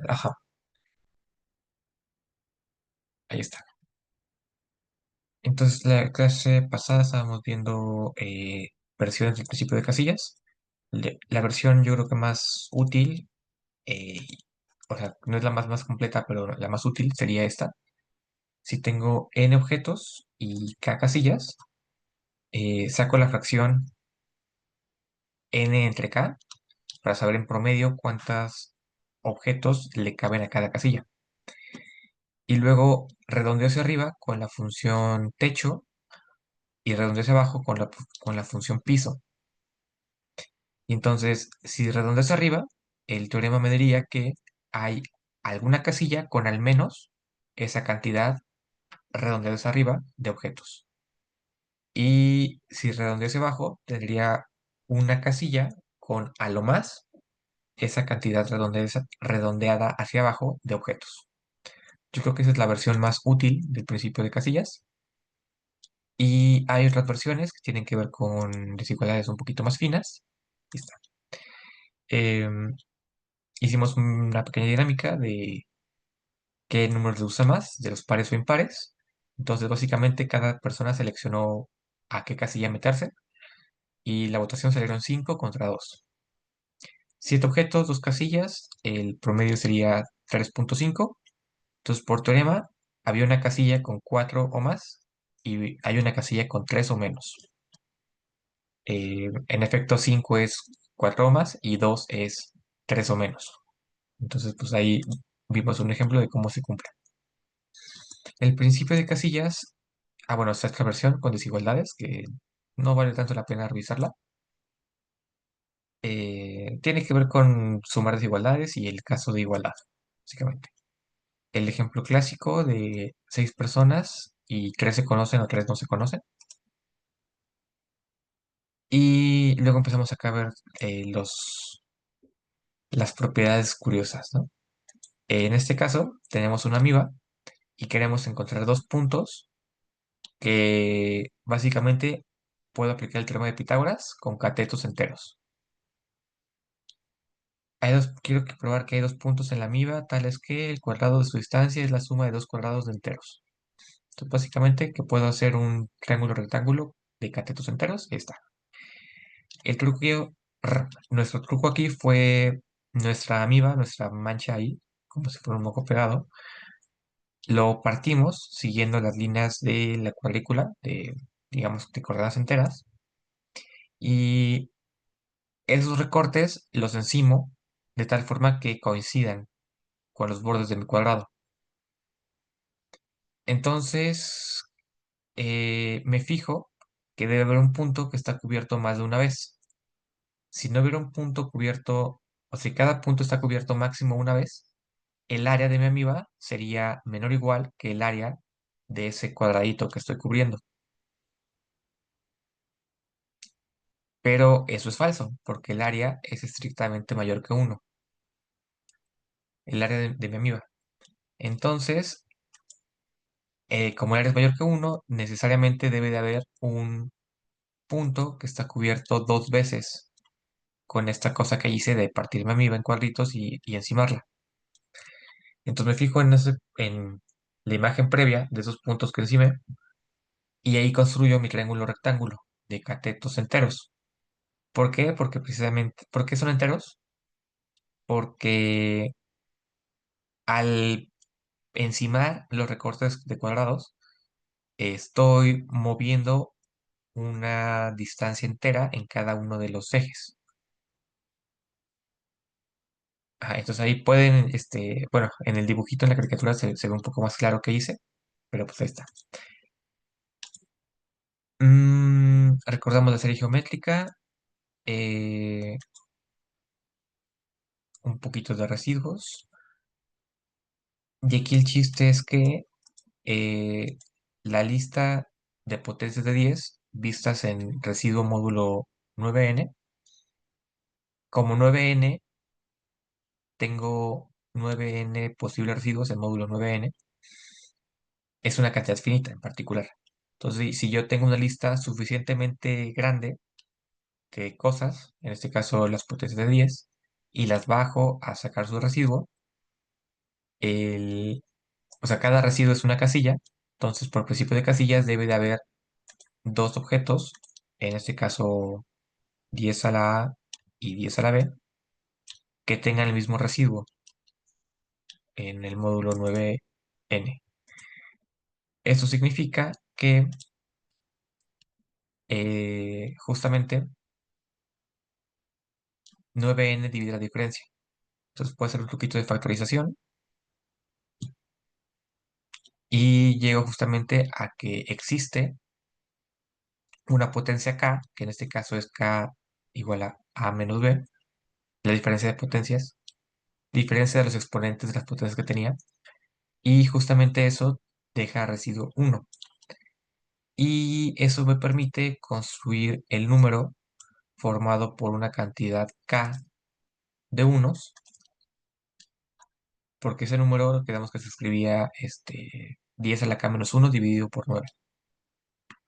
Ajá, ahí está. Entonces, la clase pasada estábamos viendo versiones del principio de casillas. La versión yo creo que más útil, eh, o sea, no es la más completa, pero la más útil sería esta. Si tengo n objetos y k casillas, saco la fracción n entre k para saber en promedio cuántos objetos le caben a cada casilla. Y luego redondeo hacia arriba con la función techo y redondeo hacia abajo con la función piso. Y entonces, si redondeo hacia arriba, el teorema me diría que hay alguna casilla con al menos esa cantidad redondeada hacia arriba de objetos. Y si redondeo hacia abajo, tendría una casilla con a lo más esa cantidad redondeada hacia abajo de objetos. Yo creo que esa es la versión más útil del principio de casillas. Y hay otras versiones que tienen que ver con desigualdades un poquito más finas. Aquí está. Em, Hicimos una pequeña dinámica de qué número se usa más, de los pares o impares. Entonces, básicamente, cada persona seleccionó a qué casilla meterse y la votación salieron 5 contra 2. 7 objetos, 2 casillas, el promedio sería 3,5. Entonces, por teorema, había una casilla con 4 o más y hay una casilla con 3 o menos. En efecto, 5 es 4 o más y 2 es 3 o menos. Entonces, pues ahí vimos un ejemplo de cómo se cumple. El principio de casillas, bueno, esta es la versión con desigualdades, que no vale tanto la pena revisarla. Tiene que ver con sumar desigualdades y el caso de igualdad, básicamente. El ejemplo clásico de 6 personas y 3 se conocen o 3 no se conocen. Y luego empezamos acá a ver las propiedades curiosas, ¿no? En este caso, tenemos una amiba y queremos encontrar dos puntos que básicamente puedo aplicar el teorema de Pitágoras con catetos enteros. Quiero probar que hay dos puntos en la amiba, tales que el cuadrado de su distancia es la suma de dos cuadrados de enteros. Entonces, básicamente, que puedo hacer un triángulo rectángulo de catetos enteros, y está. Nuestro truco aquí fue nuestra amiba, nuestra mancha ahí, como si fuera un moco pegado. Lo partimos siguiendo las líneas de la cuadrícula, digamos, de coordenadas enteras. Y esos recortes los encimo de tal forma que coincidan con los bordes de mi cuadrado. Entonces, me fijo que debe haber un punto que está cubierto más de una vez. Si no hubiera un punto cubierto, o si cada punto está cubierto máximo una vez, el área de mi amiba sería menor o igual que el área de ese cuadradito que estoy cubriendo. Pero eso es falso, porque el área es estrictamente mayor que uno, el área de mi amiba. Entonces, como el área es mayor que uno, necesariamente debe de haber un punto que está cubierto dos veces con esta cosa que hice de partir mi amiba en cuadritos y encimarla. Entonces me fijo en la imagen previa de esos puntos que encimé y ahí construyo mi triángulo rectángulo de catetos enteros. ¿Por qué? Porque precisamente, ¿por qué son enteros? Porque al encimar los recortes de cuadrados, estoy moviendo una distancia entera en cada uno de los ejes. Ajá, entonces ahí pueden, bueno, en el dibujito, en la caricatura se ve un poco más claro que hice, pero pues ahí está. Recordamos la serie geométrica, eh, un poquito de residuos. Y aquí el chiste es que eh, la lista de potencias de 10 vistas en residuo módulo 9n, como 9n tengo 9n posibles residuos en módulo 9n, es una cantidad finita en particular. Entonces, si yo tengo una lista suficientemente grande de cosas, en este caso las potencias de 10, y las bajo a sacar su residuo, el, o sea, cada residuo es una casilla, entonces por principio de casillas debe de haber dos objetos, en este caso 10 a la A y 10 a la B, que tengan el mismo residuo en el módulo 9n. Esto significa que justamente 9n divide la diferencia. Entonces puede ser un truquito de factorización y llego justamente a que existe una potencia k, que en este caso es k igual a menos b, la diferencia de potencias, diferencia de los exponentes de las potencias que tenía, y justamente eso deja residuo 1. Y eso me permite construir el número formado por una cantidad k de unos, porque ese número quedamos que se escribía 10 a la k menos 1 dividido por 9.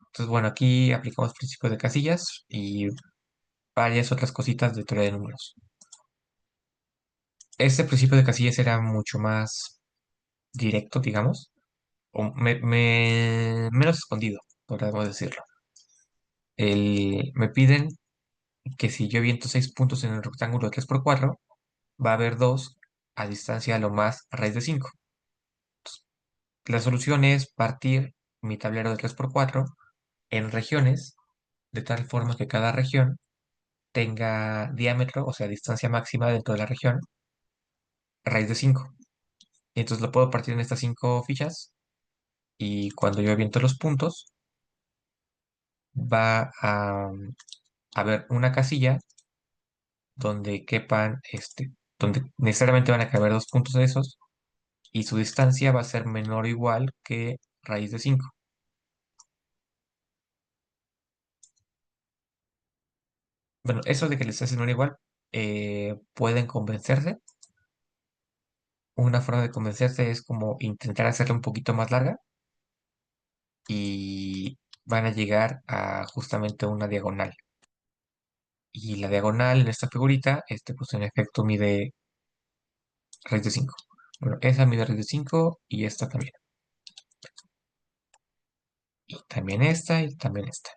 Entonces, bueno, aquí aplicamos principios de casillas y varias otras cositas de teoría de números. Este principio de casillas era mucho más directo, digamos, o menos escondido, podríamos decirlo. Me piden que si yo aviento 6 puntos en el rectángulo de 3 por 4, va a haber 2 a distancia a lo más raíz de 5. La solución es partir mi tablero de 3 por 4 en regiones, de tal forma que cada región tenga diámetro, o sea, distancia máxima dentro de la región, raíz de 5. Y entonces lo puedo partir en estas 5 fichas y cuando yo aviento los puntos, va a haber una casilla donde quepan, donde necesariamente van a caber 2 puntos de esos y su distancia va a ser menor o igual que raíz de 5. Bueno, eso de que les hacen menor o igual, pueden convencerse. Una forma de convencerse es como intentar hacerla un poquito más larga y van a llegar a justamente una diagonal. Y la diagonal en esta figurita, pues en efecto mide raíz de 5. Bueno, esa mide raíz de 5 y esta también. Y también esta y también esta.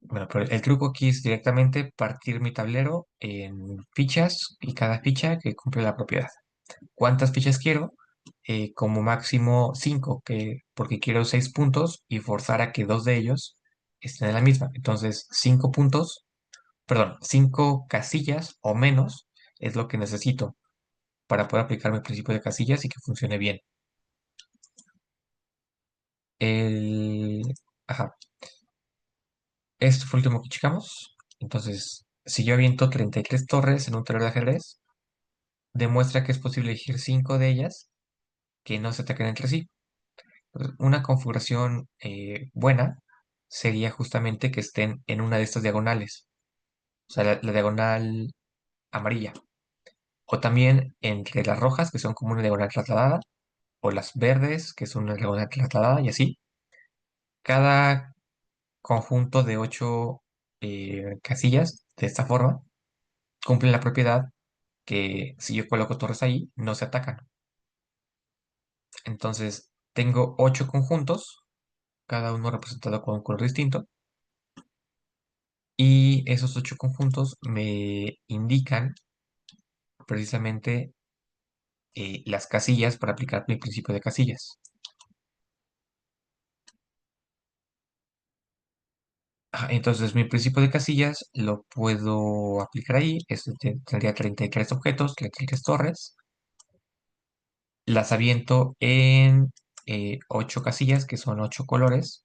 Bueno, pero el truco aquí es directamente partir mi tablero en fichas y cada ficha que cumple la propiedad. ¿Cuántas fichas quiero? Como máximo 5, porque quiero 6 puntos y forzar a que dos de ellos estén en la misma. Entonces, 5 puntos, perdón, 5 casillas o menos es lo que necesito para poder aplicar mi principio de casillas y que funcione bien. El... Ajá, esto fue el último que checamos. Entonces, si yo aviento 33 torres en un tablero de ajedrez, demuestra que es posible elegir 5 de ellas que no se ataquen entre sí. Entonces, una configuración buena sería justamente que estén en una de estas diagonales, o sea, la diagonal amarilla, o también entre las rojas, que son como una diagonal trasladada, o las verdes, que son una diagonal trasladada, y así. Cada conjunto de 8 casillas, de esta forma, cumple la propiedad que si yo coloco torres ahí, no se atacan. Entonces, tengo 8 conjuntos, cada uno representado con un color distinto, y esos 8 conjuntos me indican precisamente las casillas para aplicar mi principio de casillas. Entonces, mi principio de casillas lo puedo aplicar ahí. Tendría 33 objetos, 33 torres. Las aviento en 8 casillas, que son 8 colores.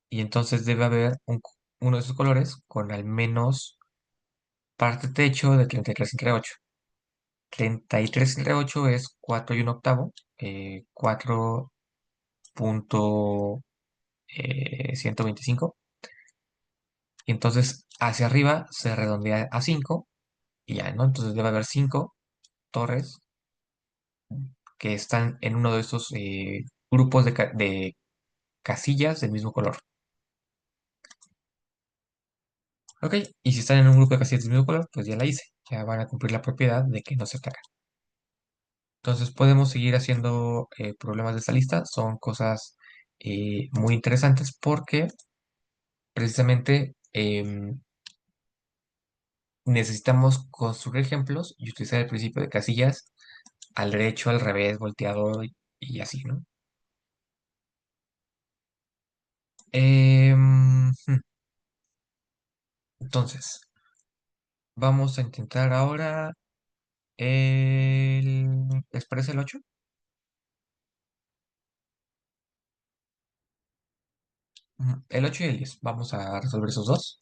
Y entonces debe haber uno de esos colores con al menos parte techo de 33 entre 8. 33 entre 8 es 4 y un octavo. 4.125. Y entonces hacia arriba se redondea a 5 y ya, ¿no? Entonces debe haber 5 torres que están en uno de esos grupos de casillas del mismo color. Ok, y si están en un grupo de casillas del mismo color, pues ya la hice. Ya van a cumplir la propiedad de que no se atacan. Entonces podemos seguir haciendo problemas de esta lista. Son cosas muy interesantes porque precisamente necesitamos construir ejemplos y utilizar el principio de casillas al derecho, al revés, volteado y así, ¿no? Entonces, vamos a intentar ahora ¿les parece el 8? El 8 y el 10. Vamos a resolver esos dos.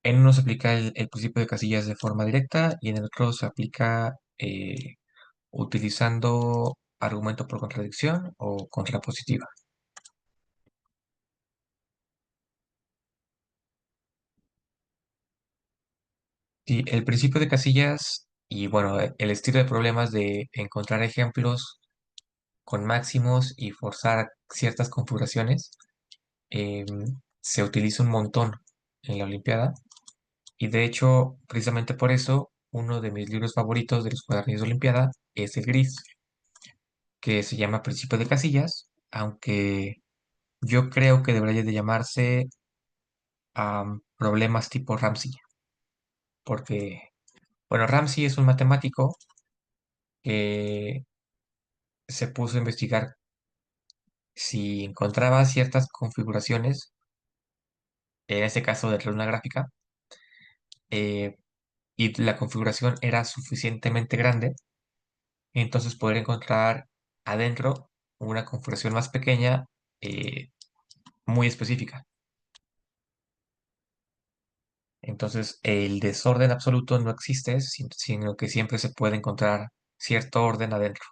En uno se aplica el principio de casillas de forma directa y en el otro se aplica utilizando argumento por contradicción o contrapositiva. Sí, el principio de casillas y bueno, el estilo de problemas de encontrar ejemplos con máximos y forzar ciertas configuraciones em, se utiliza un montón en la Olimpiada. Y de hecho, precisamente por eso, uno de mis libros favoritos de los cuadernillos de Olimpiada es el gris, que se llama Principio de Casillas, aunque yo creo que debería de llamarse Problemas tipo Ramsey, porque, bueno, Ramsey es un matemático que se puso a investigar si encontraba ciertas configuraciones, en este caso de una gráfica, eh, y la configuración era suficientemente grande, entonces poder encontrar adentro una configuración más pequeña, eh, muy específica. Entonces, el desorden absoluto no existe, sino que siempre se puede encontrar cierto orden adentro.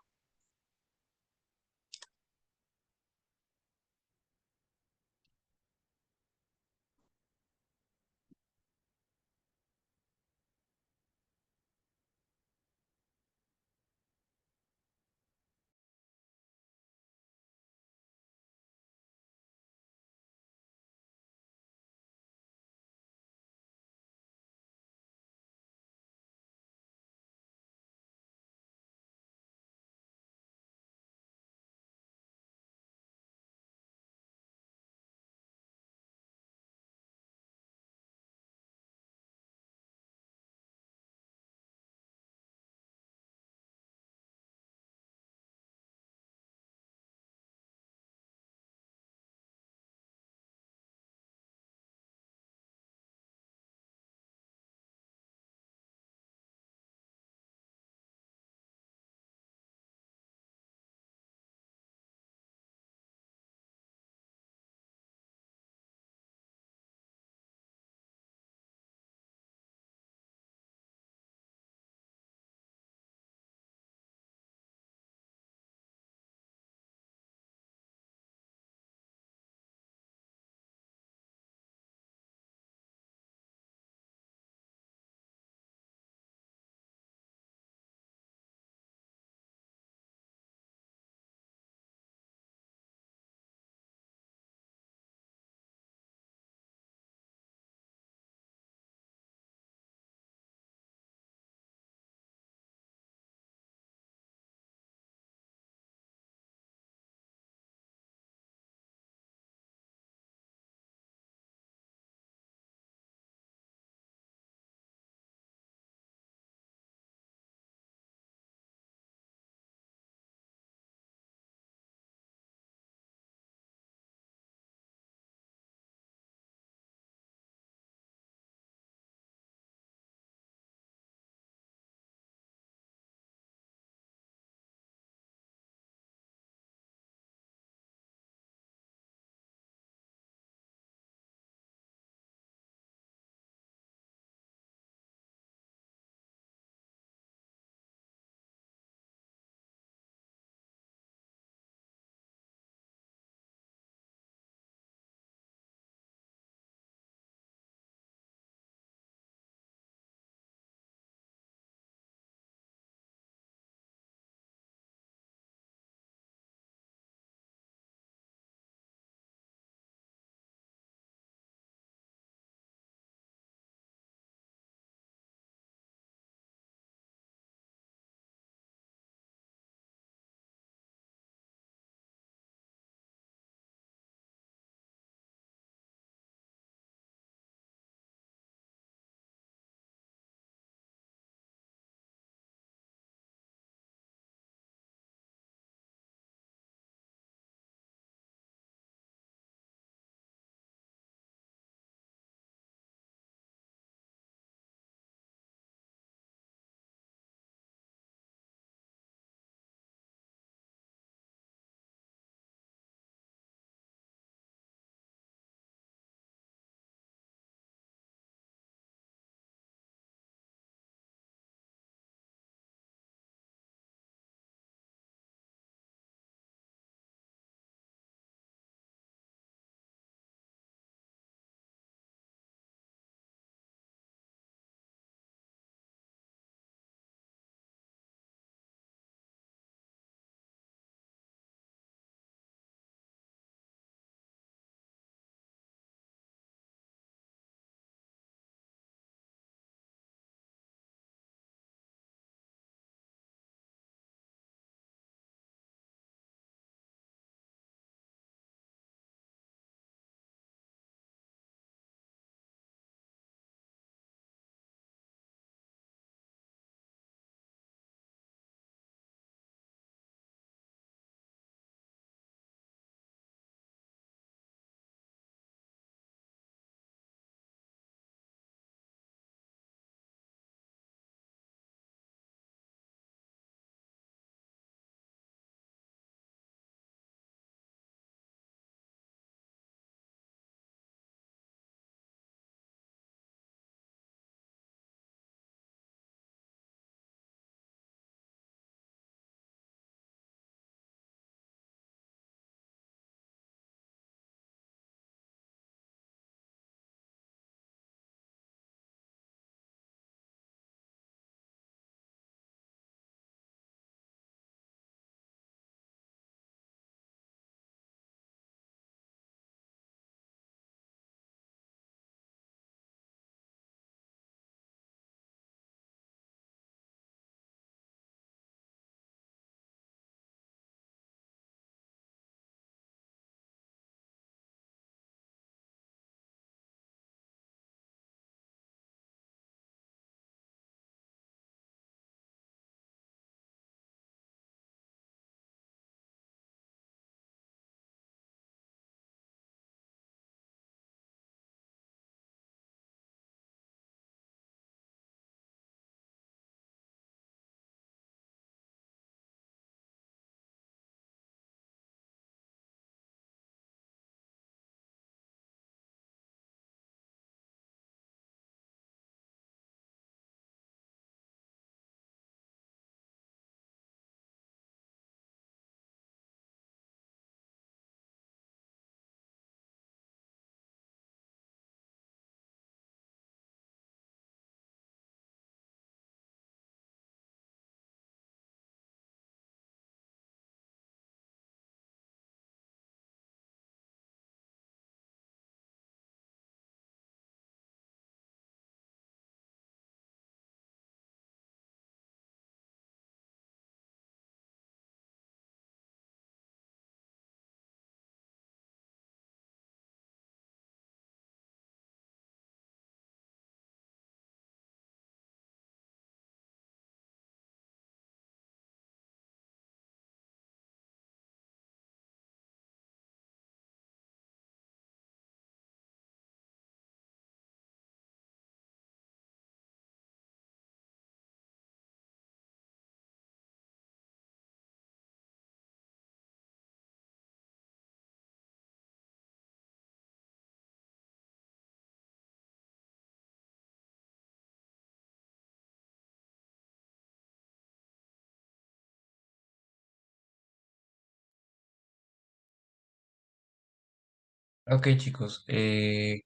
Ok, chicos,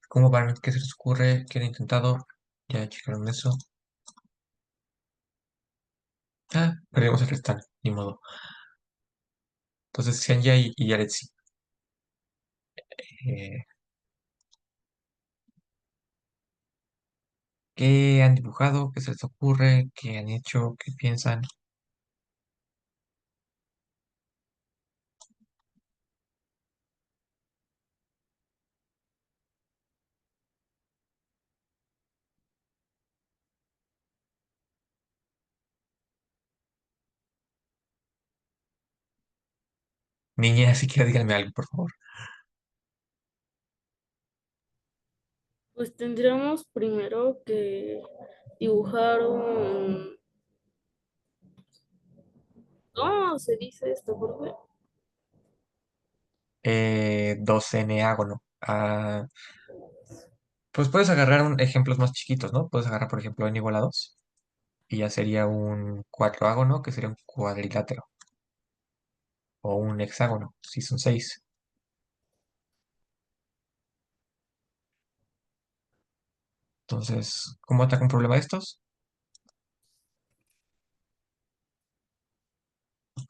¿cómo van? ¿Qué se les ocurre? ¿Qué han intentado? Ya checaron eso. Ah, perdimos el restante, ni modo. Entonces, Sanjay y Yaretsi, eh, ¿qué han dibujado? ¿Qué se les ocurre? ¿Qué han hecho? ¿Qué piensan? Niña, siquiera díganme algo, por favor. Pues tendríamos primero que dibujar ¿cómo se dice esto, Jorge? 2N-ágono. Ah, pues puedes agarrar ejemplos más chiquitos, ¿no? Puedes agarrar, por ejemplo, n igual a 2 y ya sería un cuatroágono, que sería un cuadrilátero, o un hexágono, si son 6. Entonces, ¿cómo ataca un problema de estos?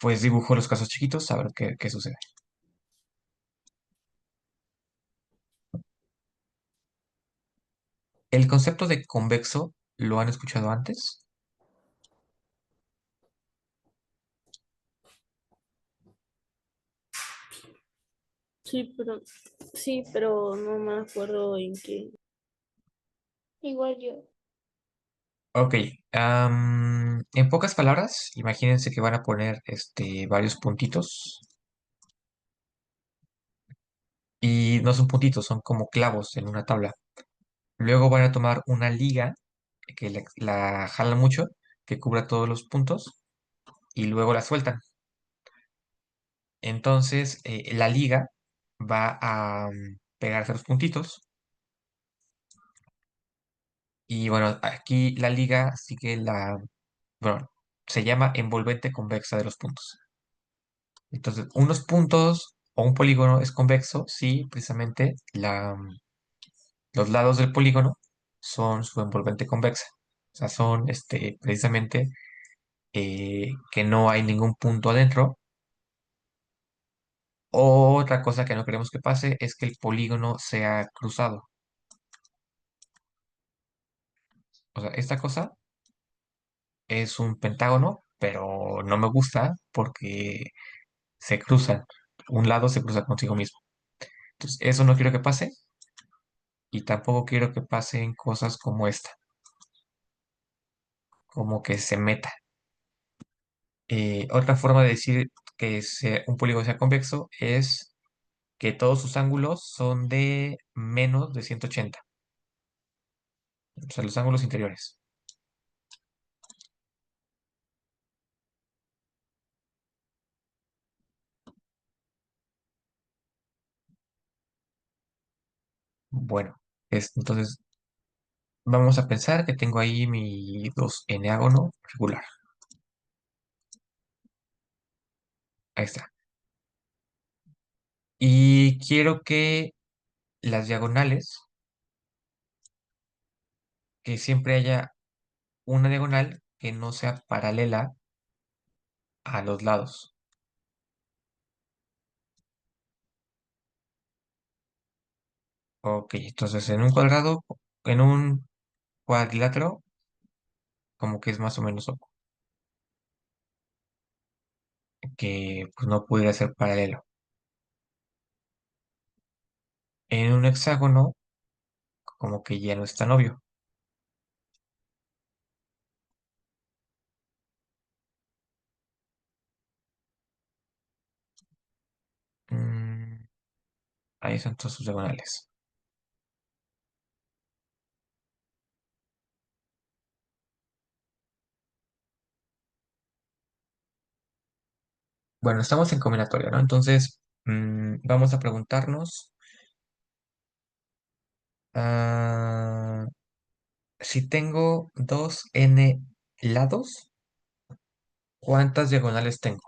Pues dibujo los casos chiquitos, a ver qué sucede. ¿El concepto de convexo lo han escuchado antes? Sí, pero sí, pero no me acuerdo en qué. Igual yo. Ok, en pocas palabras, imagínense que van a poner varios puntitos y no son puntitos, son como clavos en una tabla. Luego van a tomar una liga que la jalan mucho, que cubra todos los puntos y luego la sueltan. Entonces, la liga va a pegarse a los puntitos y bueno, aquí la liga sigue bueno, se llama envolvente convexa de los puntos. Entonces, unos puntos o un polígono es convexo si precisamente los lados del polígono son su envolvente convexa. O sea, son precisamente que no hay ningún punto adentro. Otra cosa que no queremos que pase es que el polígono sea cruzado. O sea, esta cosa es un pentágono, pero no me gusta porque se cruzan. Un lado se cruza consigo mismo. Entonces, eso no quiero que pase y tampoco quiero que pasen cosas como esta, como que se meta. Otra forma de decir que un polígono sea convexo es que todos sus ángulos son de menos de 180, o sea, los ángulos interiores. Bueno, entonces vamos a pensar que tengo ahí mi 2N-ágono regular. Ahí está. Y quiero que las diagonales, que siempre haya una diagonal que no sea paralela a los lados. Ok, entonces en un cuadrado, en un cuadrilátero, como que es más o menos que pues, no pudiera ser paralelo. En un hexágono, como que ya no es tan obvio. Mm, ahí son todos sus diagonales. Bueno, estamos en combinatoria, ¿no? Entonces, vamos a preguntarnos ah, si tengo 2N lados, ¿cuántas diagonales tengo?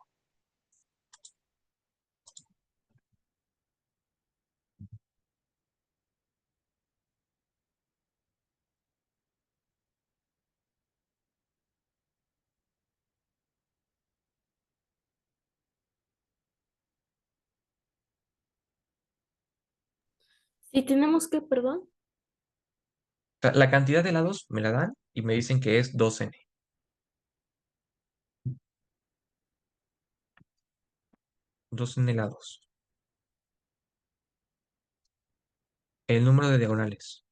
Si tenemos que, perdón, Sea, la cantidad de lados me la dan y me dicen que es 2n. 2n lados. El número de diagonales.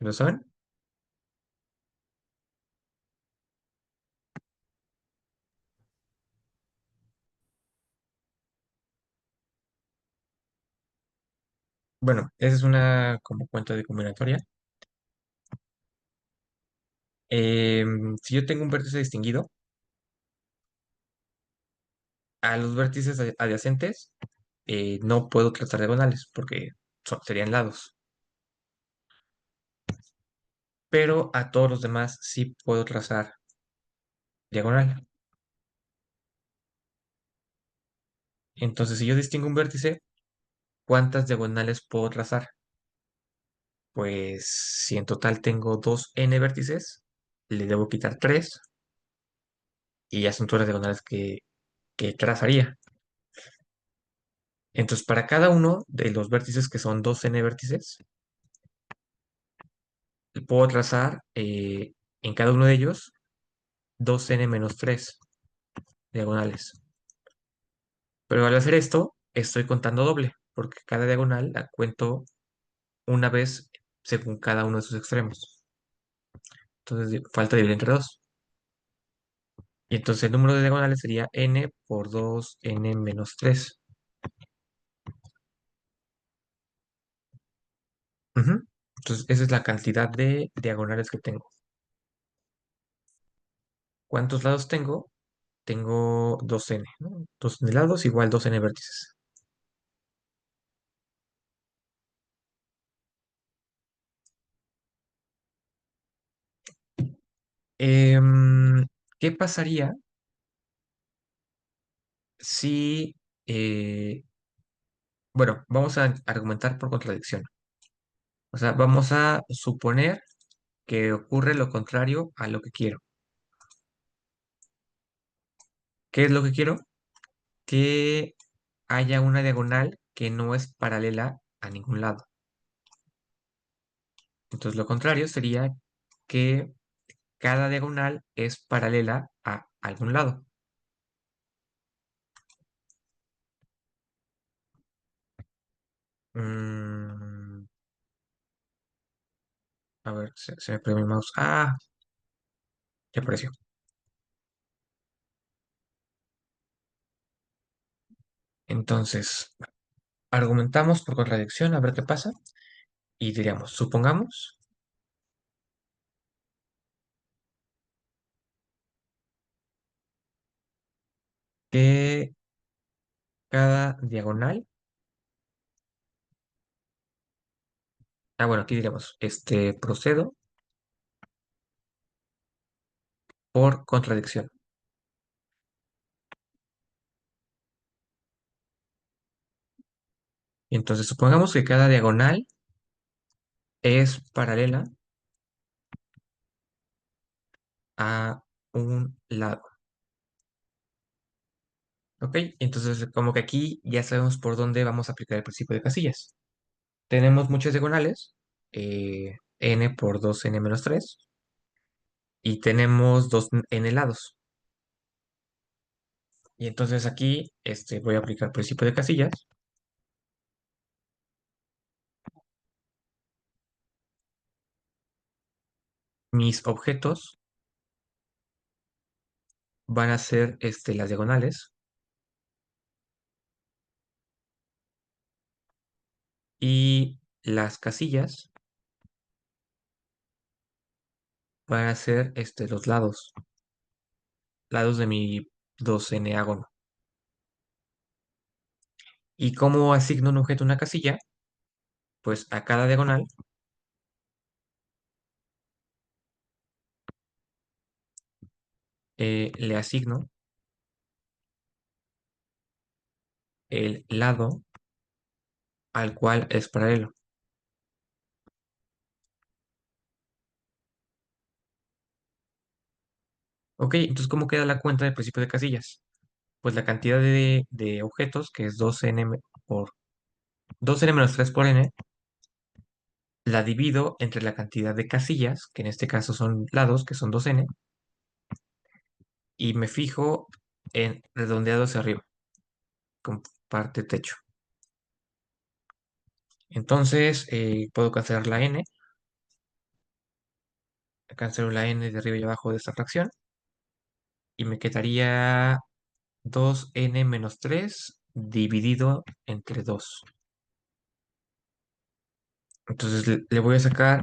¿Lo saben? Bueno, esa es una como cuenta de combinatoria. Si yo tengo un vértice distinguido, a los vértices adyacentes no puedo trazar diagonales porque serían lados. Pero a todos los demás sí puedo trazar diagonal. Entonces, si yo distingo un vértice, ¿cuántas diagonales puedo trazar? Pues si en total tengo 2n vértices, le debo quitar 3 y ya son todas las diagonales que trazaría. Entonces, para cada uno de los vértices que son 2n vértices, puedo trazar en cada uno de ellos 2n menos 3 diagonales. Pero al hacer esto, estoy contando doble, porque cada diagonal la cuento una vez según cada uno de sus extremos. Entonces, falta dividir entre 2. Y entonces el número de diagonales sería n por 2n menos 3. Ujú. Entonces, esa es la cantidad de diagonales que tengo. ¿Cuántos lados tengo? Tengo 2n, ¿no? 2n lados igual 2n vértices. Em, ¿Qué pasaría si... bueno, vamos a argumentar por contradicción. O sea, vamos a suponer que ocurre lo contrario a lo que quiero. ¿Qué es lo que quiero? Que haya una diagonal que no es paralela a ningún lado. Entonces, lo contrario sería que cada diagonal es paralela a algún lado. Mm, a ver, se me perdió mi mouse. Ah, ya apareció. Entonces, argumentamos por contradicción a ver qué pasa y diríamos, supongamos que cada diagonal, bueno, aquí diríamos, procedo por contradicción. Y entonces supongamos que cada diagonal es paralela a un lado. ¿Ok? Entonces como que aquí ya sabemos por dónde vamos a aplicar el principio de casillas. Tenemos muchas diagonales, n por 2n menos 3, y tenemos 2n lados. Y entonces aquí voy a aplicar principio de casillas. Mis objetos van a ser las diagonales y las casillas van a ser los lados de mi 2n ágono. ¿Y cómo asigno un objeto a una casilla? Pues a cada diagonal le asigno el lado al cual es paralelo. Ok, entonces, ¿cómo queda la cuenta del principio de casillas? Pues la cantidad de objetos, que es 2n menos 3 por n, la divido entre la cantidad de casillas, que en este caso son lados, que son 2n, y me fijo en redondeado hacia arriba, con parte techo. Entonces, puedo cancelar la n, cancelo la n de arriba y abajo de esta fracción, y me quedaría 2n menos 3 dividido entre 2. Entonces le voy a sacar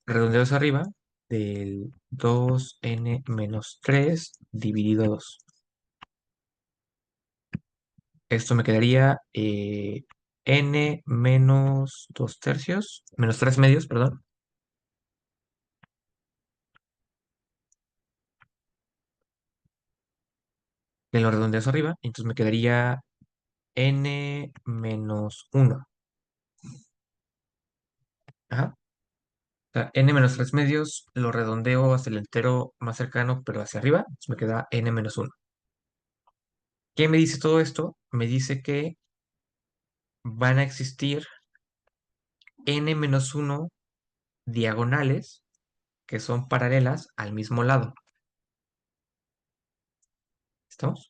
redondeados arriba del 2n menos 3 dividido 2. Esto me quedaría n menos 2 tercios, menos 3 medios, perdón, de los redondeados arriba. Entonces me quedaría n menos 1. Ajá. O sea, n menos 3 medios lo redondeo hasta el entero más cercano, pero hacia arriba. Entonces me queda n menos 1. ¿Qué me dice todo esto? Me dice que van a existir n menos 1 diagonales que son paralelas al mismo lado. ¿Estamos?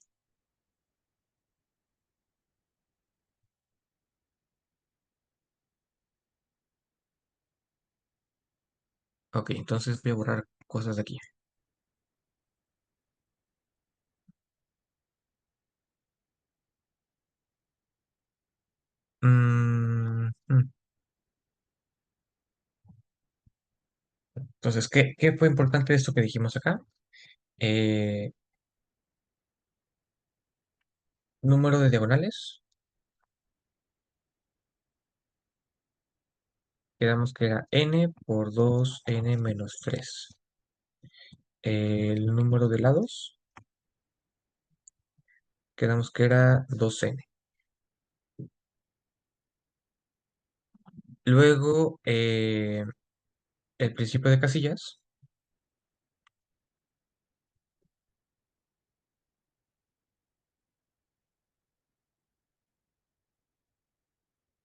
Ok, entonces voy a borrar cosas de aquí. Entonces, ¿qué fue importante de esto que dijimos acá? Eh, Número de diagonales. Quedamos que era n por 2n menos 3. El número de lados. Quedamos que era 2n. Luego, el principio de casillas.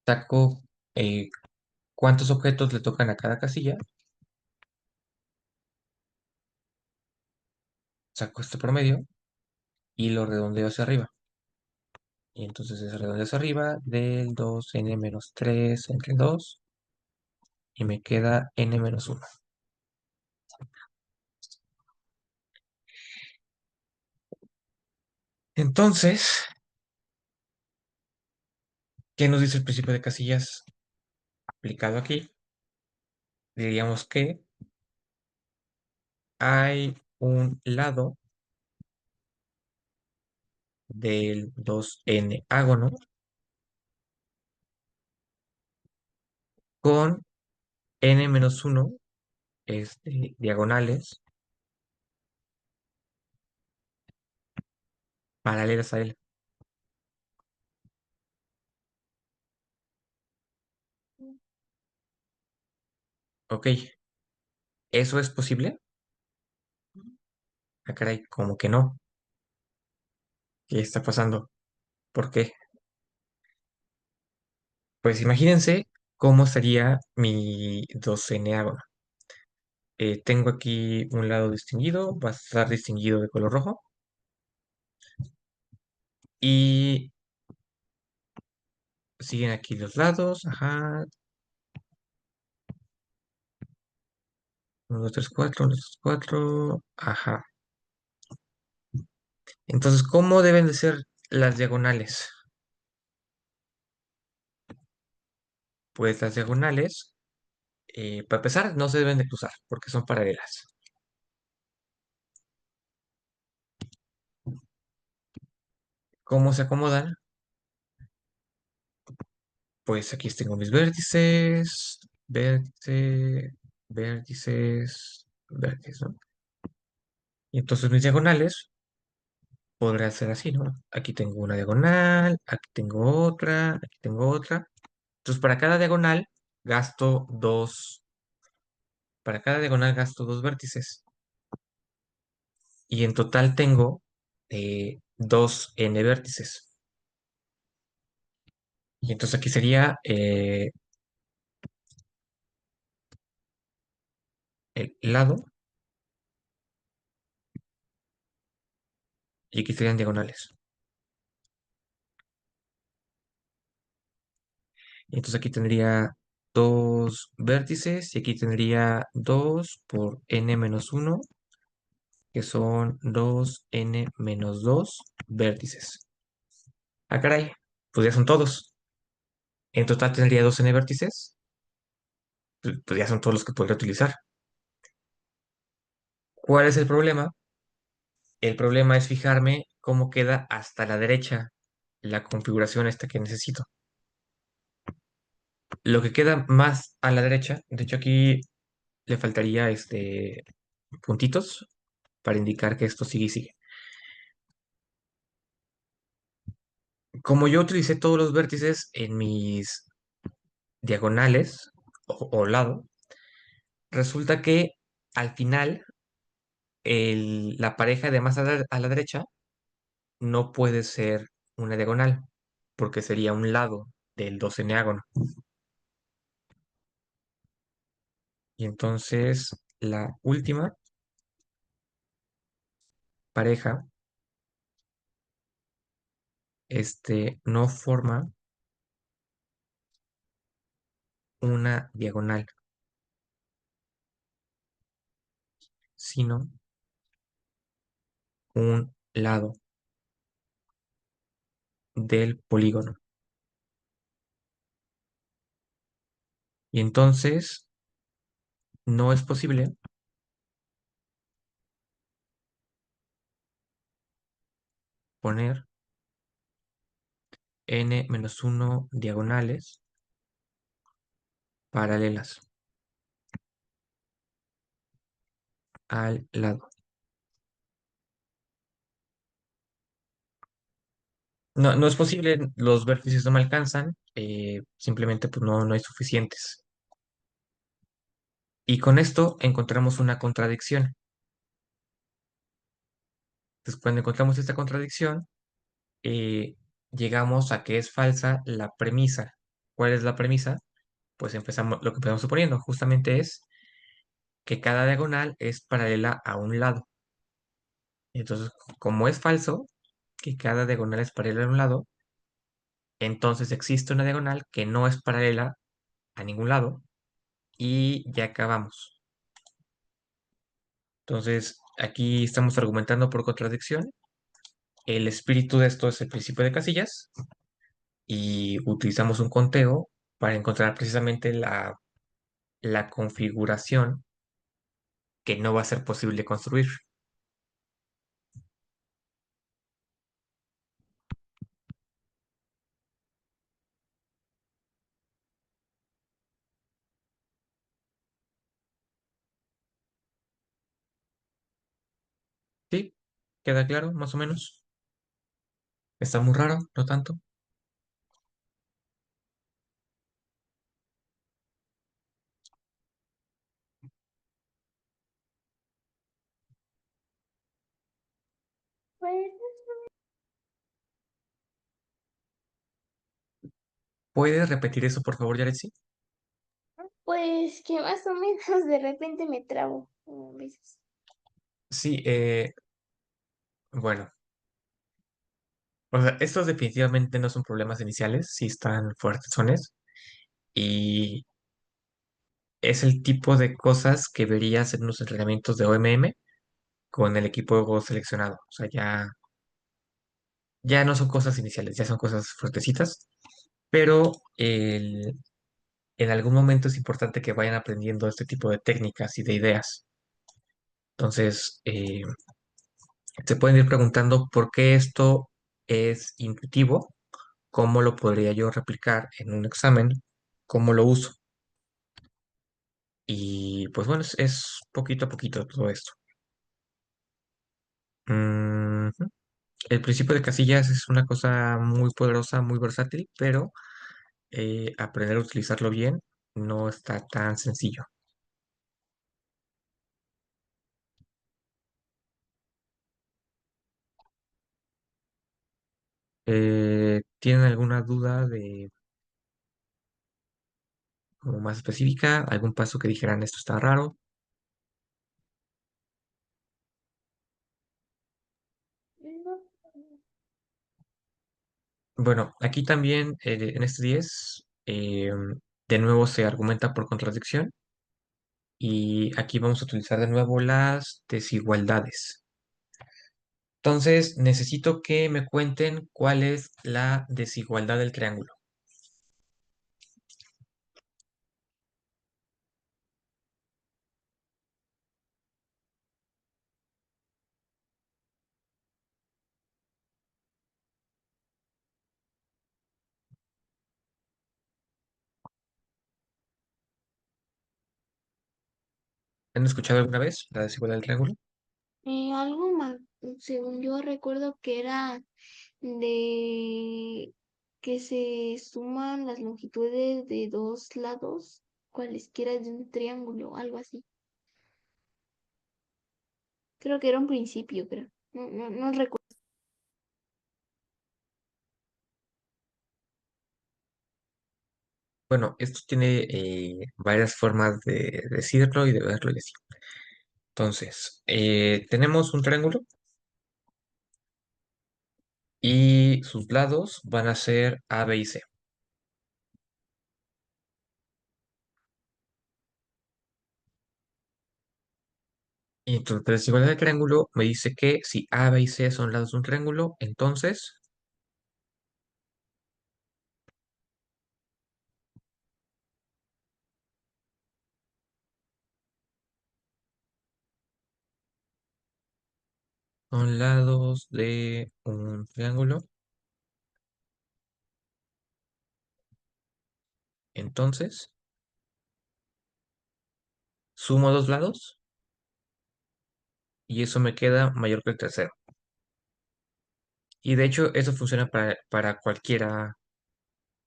Saco eh, cuántos objetos le tocan a cada casilla. Saco este promedio y lo redondeo hacia arriba. Y entonces es redondeo hacia arriba del 2n menos 3 entre 2 y me queda n menos 1. Entonces, ¿qué nos dice el principio de casillas aplicado aquí? Diríamos que hay un lado del 2n ágono con n menos 1 diagonales paralelas a él. Ok, ¿eso es posible? Ah, caray, como que no. ¿Qué está pasando? ¿Por qué? Pues imagínense cómo sería mi 2n ágono. Tengo aquí un lado distinguido, va a estar distinguido de color rojo. Y siguen aquí los lados, ajá. 1, 2, 3, 4, 1, 2, 3, 4, ajá. Entonces, ¿cómo deben de ser las diagonales? Pues las diagonales, para empezar, no se deben de cruzar porque son paralelas. ¿Cómo se acomodan? Pues aquí tengo mis vértices, vértice, vértices, vértices, ¿no? Y entonces mis diagonales podrán ser así, ¿no? Aquí tengo una diagonal, aquí tengo otra, aquí tengo otra. Entonces, gasto dos, para cada diagonal gasto dos vértices. y en total tengo dos n vértices. Y entonces aquí sería el lado y aquí serían diagonales. Y entonces aquí tendría dos vértices y aquí tendría 2 por n menos uno, que son 2n menos 2 vértices. Ah, caray, pues ya son todos. En total tendría dos n vértices, pues ya son todos los que podría utilizar. ¿Cuál es el problema? El problema es fijarme cómo queda hasta la derecha la configuración esta que necesito. Lo que queda más a la derecha, de hecho aquí le faltaría puntitos para indicar que esto sigue y sigue. Como yo utilicé todos los vértices en mis diagonales o lado, resulta que al final la pareja de más a la derecha no puede ser una diagonal, porque sería un lado del doceneágono. Y entonces la última pareja no forma una diagonal, sino un lado del polígono. Y entonces no es posible poner n-1 diagonales paralelas al lado. No, no es posible, los vértices no me alcanzan, simplemente pues no hay suficientes. Y con esto encontramos una contradicción. Entonces, cuando encontramos esta contradicción, eh, llegamos a que es falsa la premisa. ¿Cuál es la premisa? Pues lo que empezamos suponiendo justamente es que cada diagonal es paralela a un lado. Entonces, como es falso que cada diagonal es paralela a un lado, entonces existe una diagonal que no es paralela a ningún lado y ya acabamos. Entonces, aquí estamos argumentando por contradicción. El espíritu de esto es el principio de casillas y utilizamos un conteo para encontrar precisamente la configuración que no va a ser posible construir. ¿Sí? ¿Queda claro, más o menos? Está muy raro, no tanto. Pues, ¿Puedes repetir eso, por favor, Yaretsi? pues que más o menos de repente me trabo a veces. Sí, bueno, o sea, estos definitivamente no son problemas iniciales, sí están fuertesones y es el tipo de cosas que verías en unos entrenamientos de OMM con el equipo seleccionado. O sea, ya no son cosas iniciales, ya son cosas fuertecitas, pero en algún momento es importante que vayan aprendiendo este tipo de técnicas y de ideas. Entonces, se pueden ir preguntando por qué esto es intuitivo, cómo lo podría yo replicar en un examen, cómo lo uso. Y pues bueno, es poquito a poquito todo esto. Ujú. El principio de casillas es una cosa muy poderosa, muy versátil, pero aprender a utilizarlo bien no está tan sencillo. ¿Tienen alguna duda de como más específica? ¿Algún paso que dijeran esto está raro? No. Bueno, aquí también en este 10 de nuevo se argumenta por contradicción y aquí vamos a utilizar de nuevo las desigualdades. Entonces, necesito que me cuenten cuál es la desigualdad del triángulo. ¿Han escuchado alguna vez la desigualdad del triángulo? Algo más, según yo recuerdo que era de que se suman las longitudes de dos lados, cualesquiera de un triángulo, algo así. Creo que era un principio, creo. No recuerdo. Bueno, esto tiene varias formas de decirlo y de verlo y así. Entonces, tenemos un triángulo y sus lados van a ser A, B y C. Y entonces, la desigualdad del triángulo me dice que si A, B y C son lados de un triángulo, entonces son lados de un triángulo. Entonces, sumo dos lados y eso me queda mayor que el tercero. Y de hecho, eso funciona para cualquiera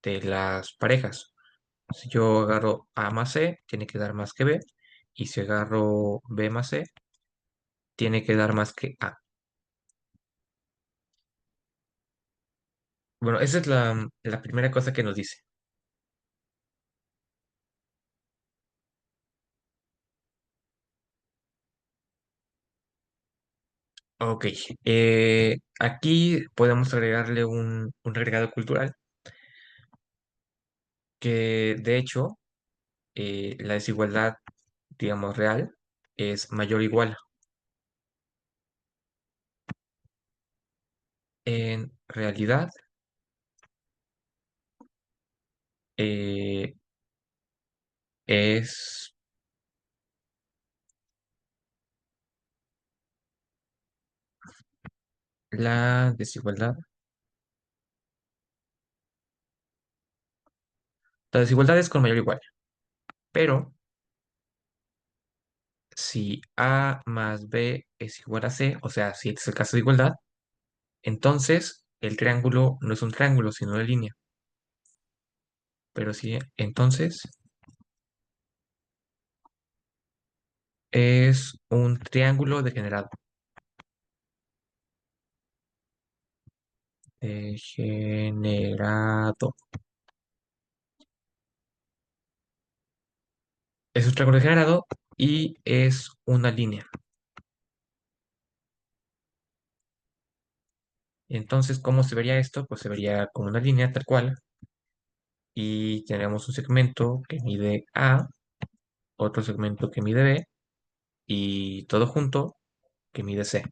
de las parejas. Si yo agarro A más C, tiene que dar más que B. Y si agarro B más C, tiene que dar más que A. Bueno, esa es la primera cosa que nos dice. Ok, aquí podemos agregarle un agregado cultural que de hecho la desigualdad, digamos, real es mayor o igual. En realidad eh, es la desigualdad. La desigualdad es con mayor o igual, pero si A más B es igual a C, o sea, si este es el caso de igualdad, entonces el triángulo no es un triángulo, sino una línea. Pero si entonces es un triángulo degenerado. Degenerado. Es un triángulo degenerado y es una línea. Entonces, ¿cómo se vería esto? Pues se vería como una línea tal cual. Y tenemos un segmento que mide A, otro segmento que mide B y todo junto que mide C.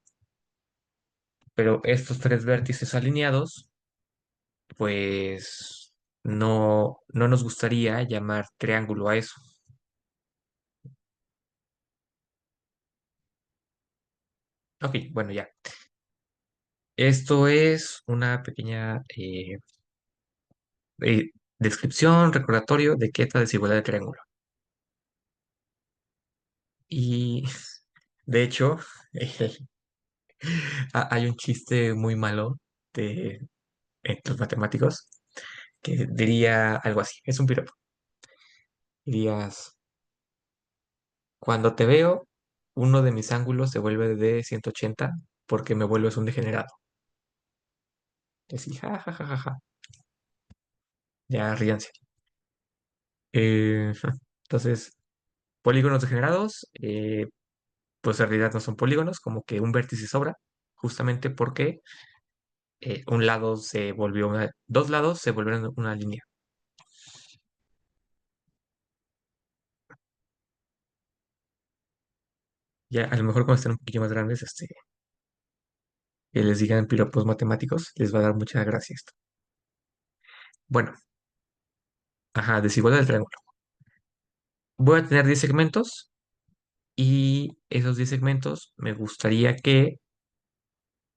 Pero estos tres vértices alineados, pues no nos gustaría llamar triángulo a eso. Ok, bueno, ya. Esto es una pequeña descripción, recordatorio de qué es la desigualdad de triángulo. Y de hecho, hay un chiste muy malo de los matemáticos que diría algo así. Es un piropo. Dirías, cuando te veo, uno de mis ángulos se vuelve de 180 porque me vuelves un degenerado. Y así, ja, ja, ja, ja, ja. Ya ríanse. Eh, entonces, polígonos degenerados, pues en realidad no son polígonos, como que un vértice sobra, justamente porque un lado se volvió dos lados se volvieron una línea. Ya a lo mejor cuando estén un poquito más grandes, que les digan piropos matemáticos, les va a dar mucha gracia esto. Bueno, ajá, desigualdad del triángulo. Voy a tener 10 segmentos y esos 10 segmentos me gustaría que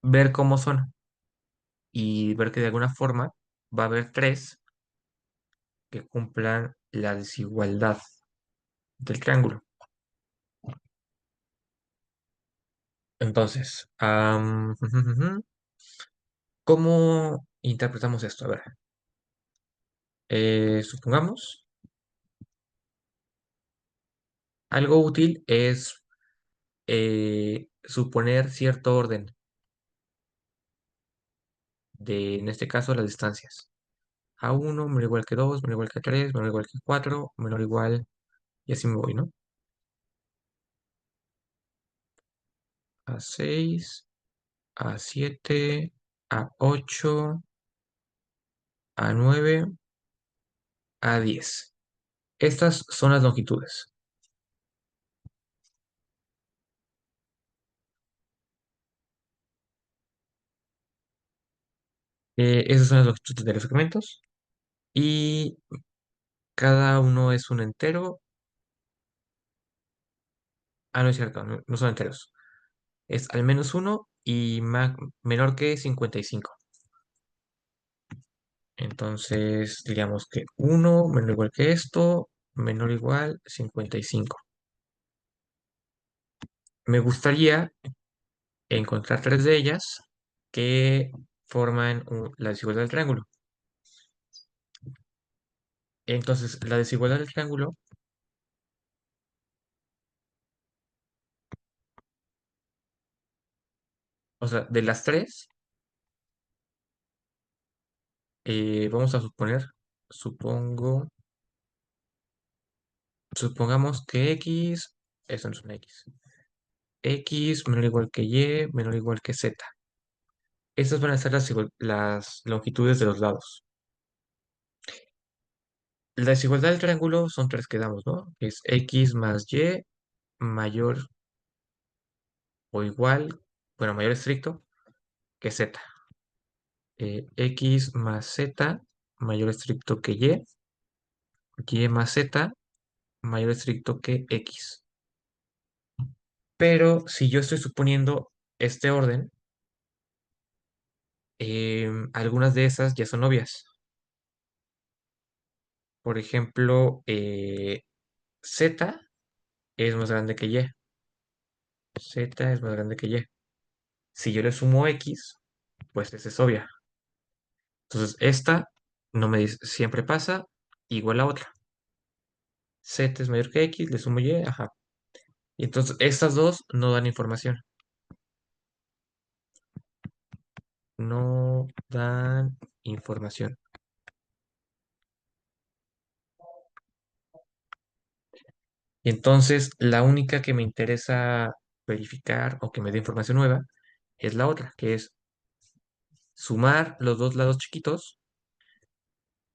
ver cómo son y ver que de alguna forma va a haber tres que cumplan la desigualdad del triángulo. Entonces, ¿cómo interpretamos esto? A ver, supongamos, algo útil es suponer cierto orden de, en este caso, las distancias. A1 menor o igual que 2 menor o igual que 3 menor o igual que 4 menor o igual, y así me voy, ¿no? A6, A7, A8, A9, A10. Estas son las longitudes. Esas son las longitudes de los segmentos. Y cada uno es un entero. Ah, no es cierto, no, no son enteros. Es al menos uno y menor que 55. Entonces diríamos que uno menor o igual que esto, menor o igual 55. Me gustaría encontrar tres de ellas que forman la desigualdad del triángulo. Entonces, la desigualdad del triángulo, o sea, de las tres, vamos a supongamos que X, eso no es una X menor o igual que Y, menor o igual que Z. Estas van a ser las longitudes de los lados. La desigualdad del triángulo son tres que damos, ¿no? Es X más Y mayor o igual, bueno, mayor estricto que Z. X más Z mayor estricto que Y más Z mayor estricto que X. Pero si yo estoy suponiendo este orden, algunas de esas ya son obvias. Por ejemplo, Z es más grande que Y. Z es más grande que Y. Si yo le sumo X, pues esa es obvia. Entonces, esta no me dice, siempre pasa igual a otra. Z es mayor que X, le sumo Y, ajá. Y entonces, estas dos no dan información. No dan información. Y entonces, la única que me interesa verificar o que me dé información nueva es la otra, que es sumar los dos lados chiquitos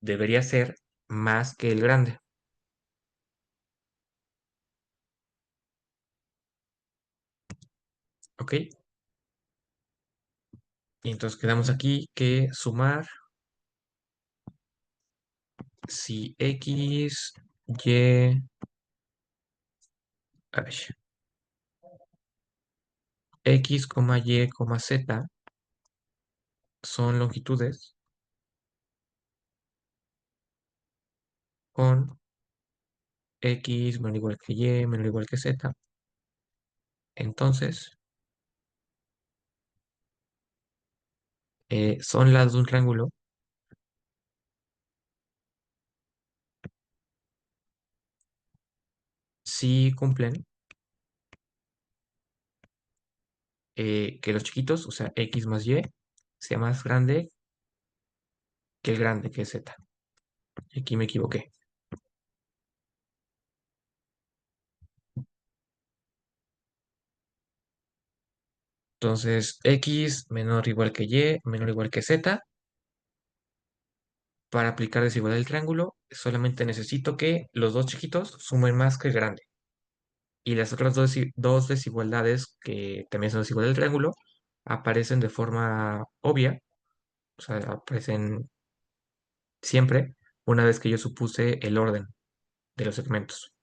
debería ser más que el grande. ¿Ok? Y entonces quedamos aquí que sumar si X, Y, ay, X, Y, Z son longitudes con X menor o igual que Y menor o igual que Z. Entonces, son lados de un triángulo si cumplen que los chiquitos, o sea, X más Y, sea más grande que el grande, que es z. Y aquí me equivoqué. Entonces, x menor o igual que y menor o igual que z. Para aplicar desigualdad del triángulo, solamente necesito que los dos chiquitos sumen más que el grande. Y las otras dos desigualdades, que también son desigualdad del triángulo, aparecen de forma obvia, o sea, aparecen siempre una vez que yo supuse el orden de los segmentos.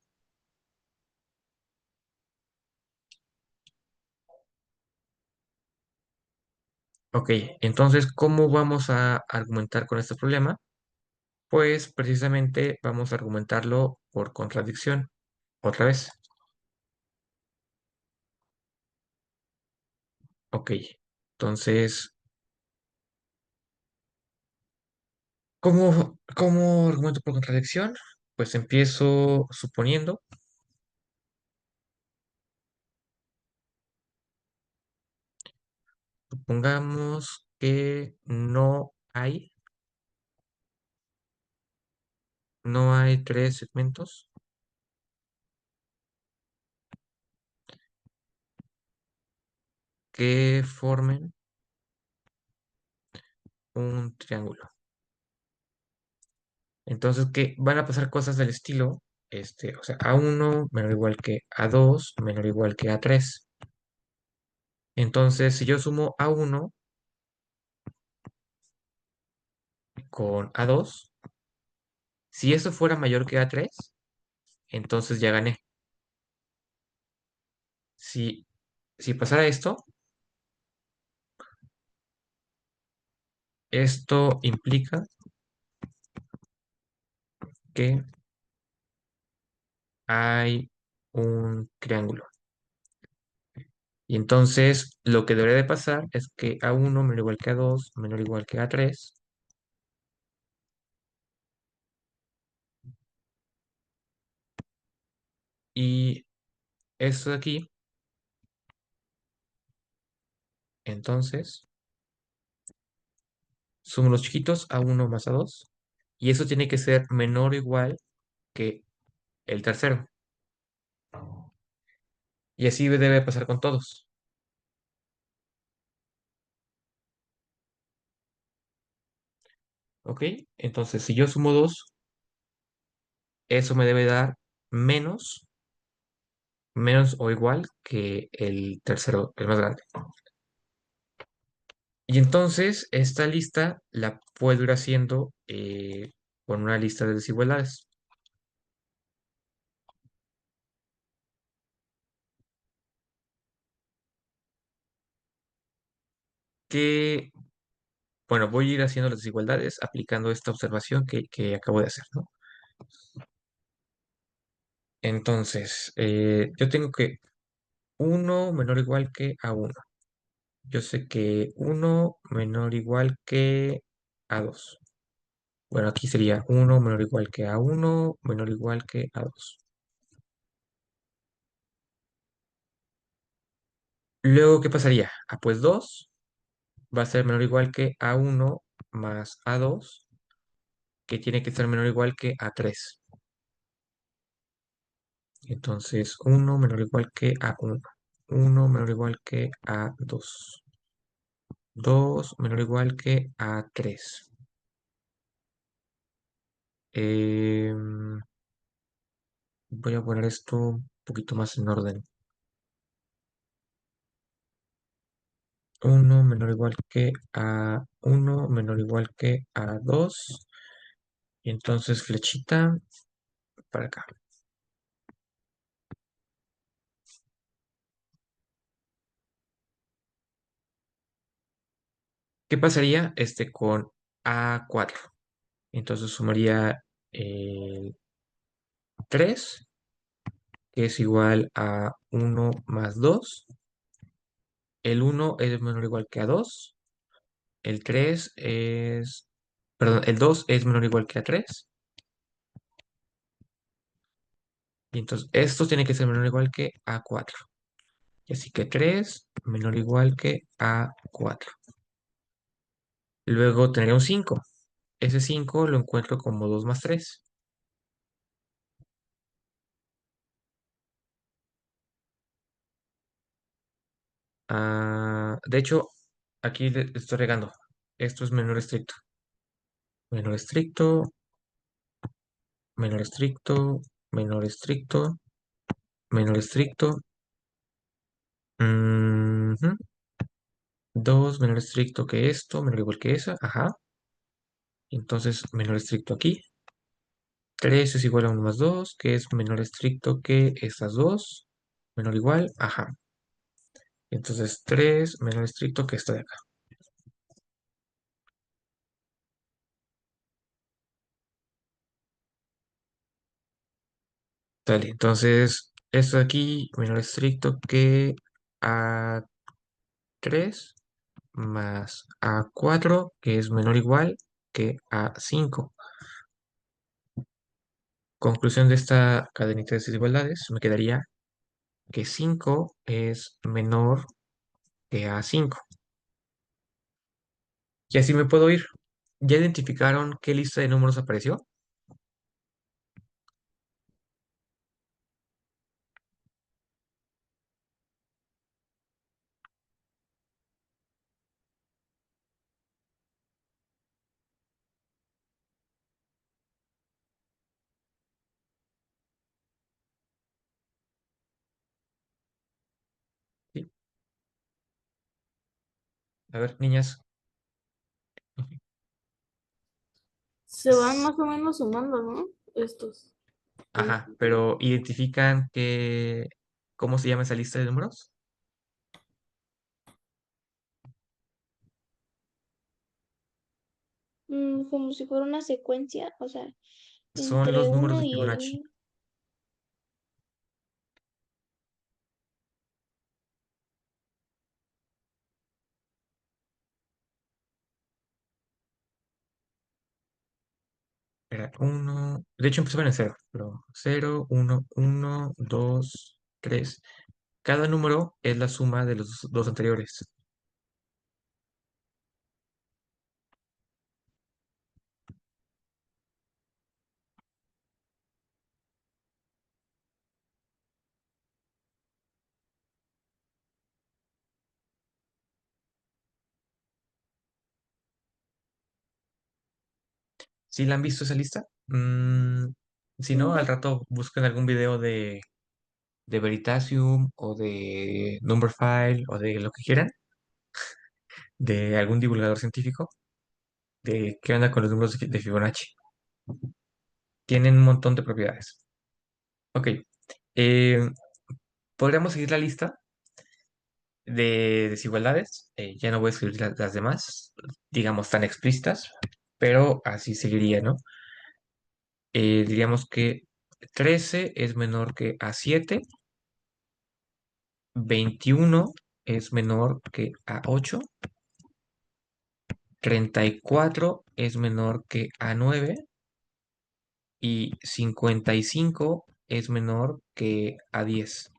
Ok, entonces, ¿cómo vamos a argumentar con este problema? Pues precisamente vamos a argumentarlo por contradicción. Otra vez. Ok, entonces, ¿cómo argumento por contradicción? Pues empiezo suponiendo, supongamos que no hay tres segmentos que formen un triángulo. Entonces, que van a pasar cosas del estilo, o sea, A1 menor o igual que A2 menor o igual que A3. Entonces, si yo sumo A1 con A2, si eso fuera mayor que A3, entonces ya gané. Si, si pasara esto implica que hay un triángulo. Y entonces lo que debería de pasar es que A1 menor o igual que A2 menor o igual que A3. Y esto de aquí, entonces, sumo los chiquitos A1 más A2. Y eso tiene que ser menor o igual que el tercero. Y así debe pasar con todos. ¿Ok? Entonces, si yo sumo 2, eso me debe dar menos o igual que el tercero, el más grande. Y entonces esta lista la puedo ir haciendo con una lista de desigualdades. Que, bueno, voy a ir haciendo las desigualdades aplicando esta observación que acabo de hacer, ¿no? Entonces, yo tengo que 1 menor o igual que A1. Yo sé que 1 menor o igual que A2. Bueno, aquí sería 1 menor o igual que A1 menor o igual que A2. Luego, ¿qué pasaría? Ah, pues 2 va a ser menor o igual que A1 más A2, que tiene que ser menor o igual que A3. Entonces, 1 menor o igual que A1. 1 menor o igual que A2. 2 menor o igual que A3. Em, Voy a poner esto un poquito más en orden. 1 menor o igual que A1 menor o igual que A2. Y entonces flechita para acá. ¿Qué pasaría con A4? Entonces sumaría el 3, que es igual a 1 más 2. El 1 es menor o igual que a 2. El 3 es, perdón, el 2 es menor o igual que a 3. Y entonces esto tiene que ser menor o igual que a 4. Y así que 3 menor o igual que a 4. Luego tendría un 5. ese 5 lo encuentro como 2 más 3. De hecho, aquí le estoy regando. Esto es menor estricto. Menor estricto, menor estricto, menor estricto, menor estricto. 2 menor estricto que esto, menor o igual que eso. Ajá. Entonces, menor estricto aquí. 3 es igual a 1 más 2, que es menor estricto que estas dos. Menor o igual, ajá. Entonces 3 menor estricto que esto de acá. Dale, entonces esto de aquí menor estricto que a 3 más a 4 que es menor o igual que a 5. Conclusión de esta cadenita de desigualdades, me quedaría que 5 es menor que a 5. Y así me puedo ir. ¿Ya identificaron qué lista de números apareció? Sí. A ver, niñas. Se van más o menos sumando, ¿no? Estos. Ajá, pero ¿identifican cómo se llama esa lista de números? Como si fuera una secuencia, o sea, Son entre los números uno de y Fibonacci. el... Era uno, de hecho empezaban en cero, pero cero, uno, uno, dos, tres. Cada número es la suma de los dos anteriores. ¿Sí la han visto esa lista? Si no, al No, rato busquen algún video de Veritasium o de Numberphile o de lo que quieran, de algún divulgador científico, de qué onda con los números de Fibonacci. Tienen un montón de propiedades. Ok, eh, podríamos seguir la lista de desigualdades. Ya no voy a escribir las demás, digamos, tan explícitas, pero así seguiría, ¿no? Diríamos que 13 es menor que a 7, 21 es menor que a 8, 34 es menor que a 9 y 55 es menor que a 10.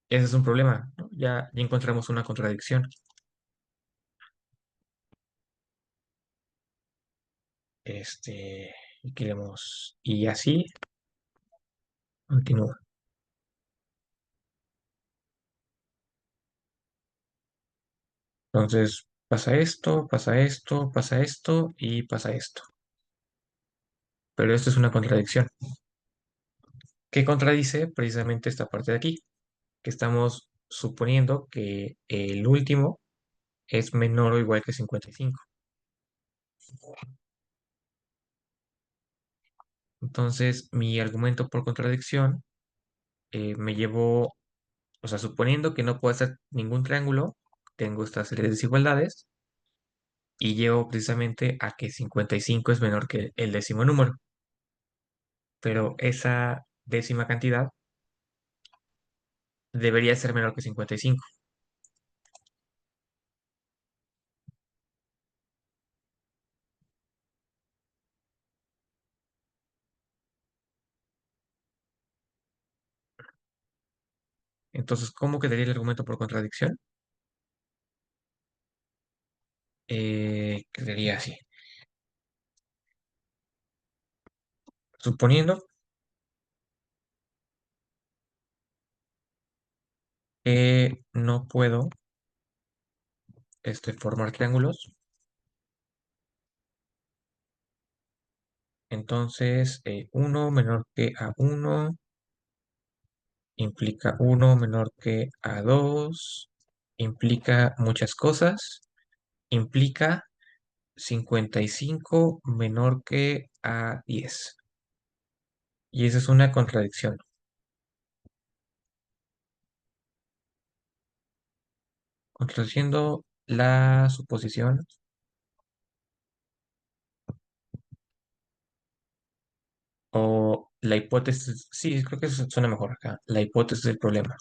Ese es un problema, ¿no? Ya encontramos una contradicción. Y queremos, y así continúa. Entonces pasa esto, pasa esto, pasa esto y pasa esto. Pero esto es una contradicción. ¿Qué contradice precisamente esta parte de aquí? Que estamos suponiendo que el último es menor o igual que 55. Entonces, mi argumento por contradicción me llevó, o sea, suponiendo que no puedo hacer ningún triángulo, tengo esta serie de desigualdades y llevo precisamente a que 55 es menor que el décimo número. Pero esa décima cantidad debería ser menor que 55. Entonces, ¿cómo quedaría el argumento por contradicción? que sería así. Suponiendo que no puedo formar triángulos, entonces uno menor que a uno implica uno menor que a 2 implica muchas cosas, implica 55 menor que a 10. Y esa es una contradicción. Contradiciendo la suposición o la hipótesis, sí, creo que eso suena mejor acá, la hipótesis del problema.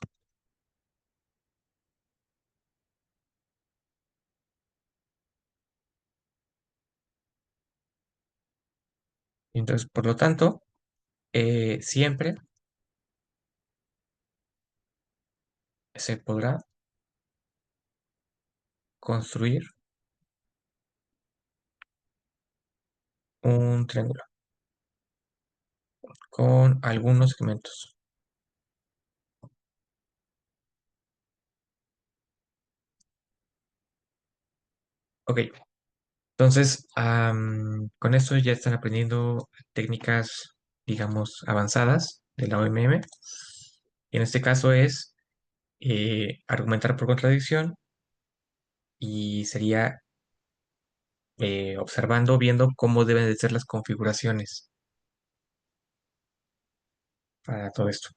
Entonces, por lo tanto, siempre se podrá construir un triángulo con algunos segmentos. Ok, entonces con esto ya están aprendiendo técnicas, digamos, avanzadas de la OMM. Y en este caso es argumentar por contradicción y sería observando, viendo cómo deben de ser las configuraciones para todo esto.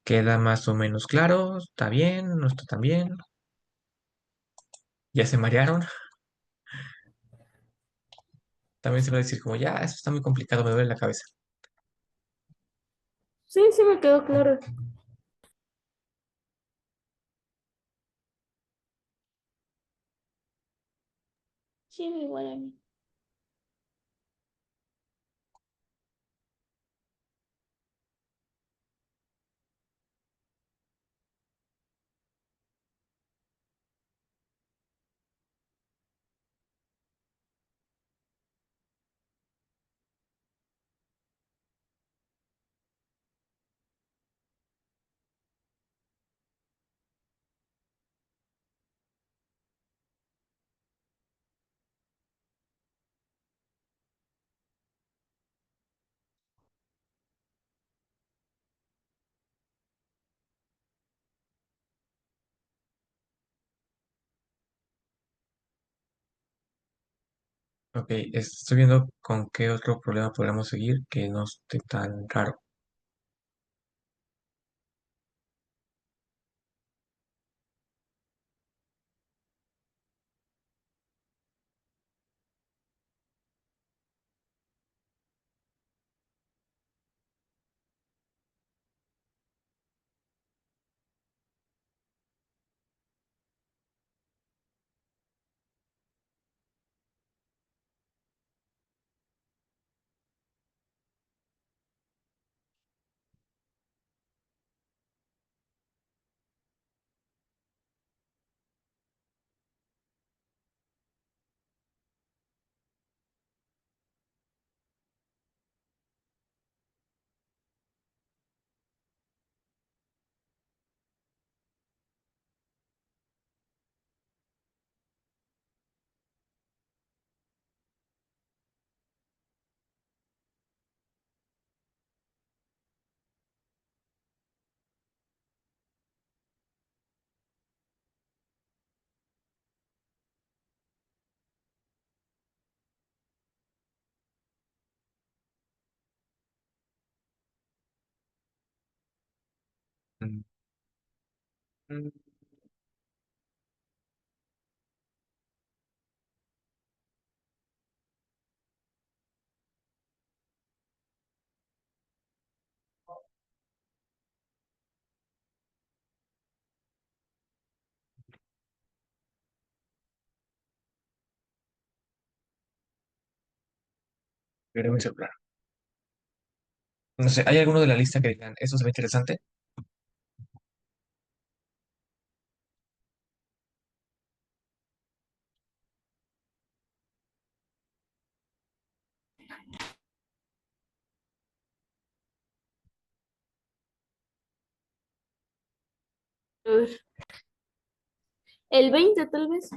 ¿Queda más o menos claro? ¿Está bien? ¿No está tan bien? ¿Ya se marearon? También se va a decir como, ya, eso está muy complicado, me duele la cabeza. Sí, sí me quedó claro. Sí, igual a mí. Ok, estoy viendo con qué otro problema podríamos seguir que no esté tan raro. Mm, mm, Veré mi celular. No sé, ¿hay alguno de la lista que digan, eso se ve interesante? A ver, el 20 tal vez.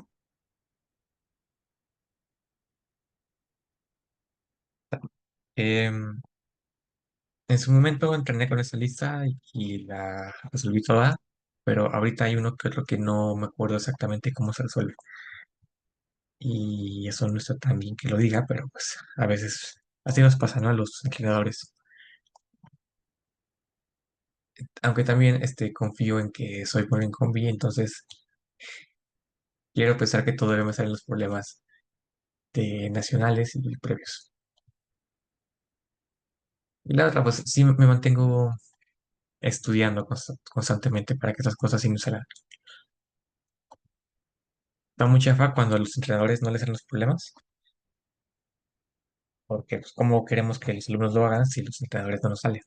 Em, en su momento entrené con esa lista y la resolví toda, pero ahorita hay uno que otro que no me acuerdo exactamente cómo se resuelve. Y eso no está tan bien que lo diga, pero pues a veces así nos pasa, ¿no? A los entrenadores. Aunque también confío en que soy bueno en combi, entonces quiero pensar que todavía me salen los problemas de nacionales y previos. Y la otra, pues sí me mantengo estudiando constantemente para que esas cosas sí no salgan. Da mucha fa cuando a los entrenadores no les salen los problemas, porque pues, ¿cómo queremos que los alumnos lo hagan si los entrenadores no nos salen?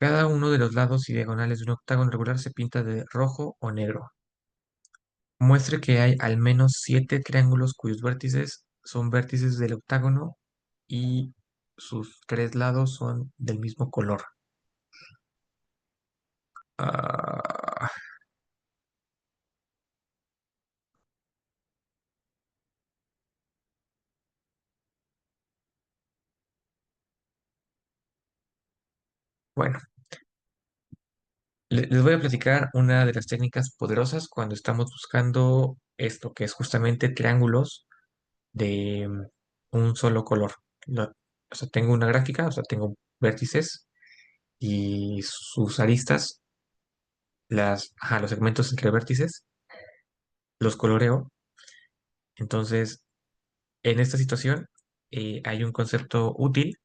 Cada uno de los lados y diagonales de un octágono regular se pinta de rojo o negro. Muestre que hay al menos 7 triángulos cuyos vértices son vértices del octágono y sus 3 lados son del mismo color. Ah, bueno, les voy a platicar una de las técnicas poderosas cuando estamos buscando esto, que es justamente triángulos de un solo color. O sea, tengo una gráfica, o sea, tengo vértices y sus aristas, los segmentos entre vértices, los coloreo. Entonces, en esta situación hay un concepto útil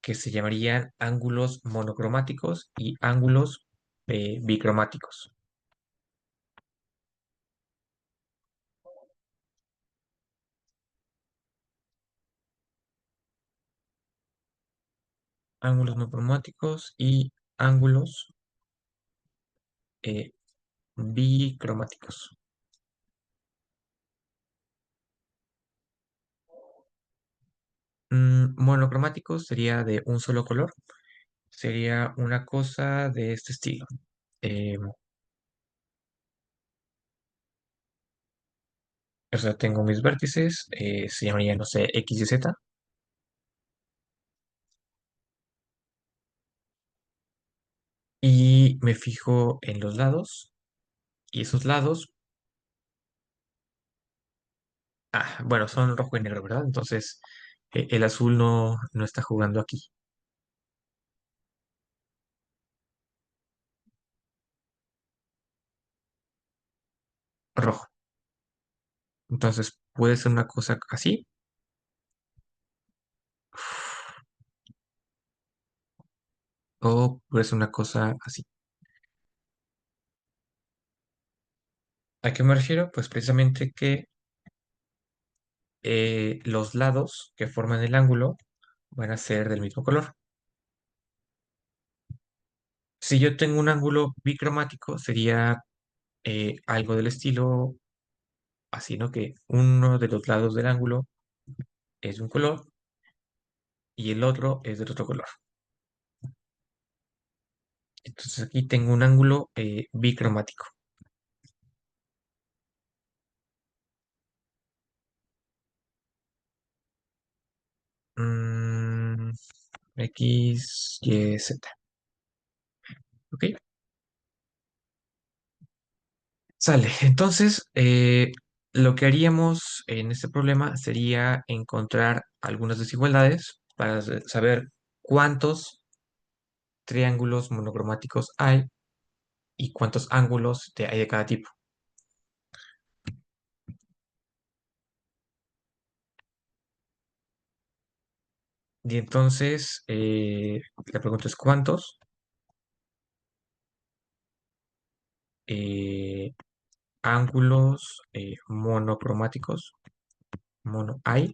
que se llamarían ángulos monocromáticos y ángulos bicromáticos. Ángulos monocromáticos y ángulos eh, bicromáticos. Monocromáticos sería de un solo color. Sería una cosa de este estilo. O sea, tengo mis vértices, se llamaría, no sé, X y Z, y me fijo en los lados, y esos lados, bueno, son rojo y negro, ¿verdad? Entonces, el azul no está jugando aquí, rojo. Entonces, puede ser una cosa así, o puede ser una cosa así. ¿A qué me refiero? Pues precisamente que los lados que forman el ángulo van a ser del mismo color. Si yo tengo un ángulo bicromático, sería algo del estilo así, ¿no? Que uno de los lados del ángulo es de un color y el otro es del otro color. Entonces aquí tengo un ángulo bicromático. Mm, X, Y, Z. ¿Ok? Sale. Entonces, lo que haríamos en este problema sería encontrar algunas desigualdades para saber cuántos triángulos monocromáticos hay y cuántos ángulos hay de cada tipo. Y entonces, la pregunta es ¿cuántos ángulos monocromáticos mono hay?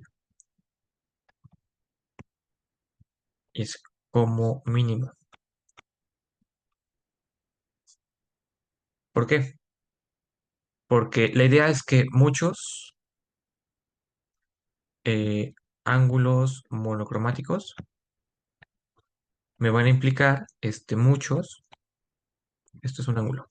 Es como mínimo. ¿Por qué? Porque la idea es que muchos ángulos monocromáticos me van a implicar muchos Esto es un ángulo.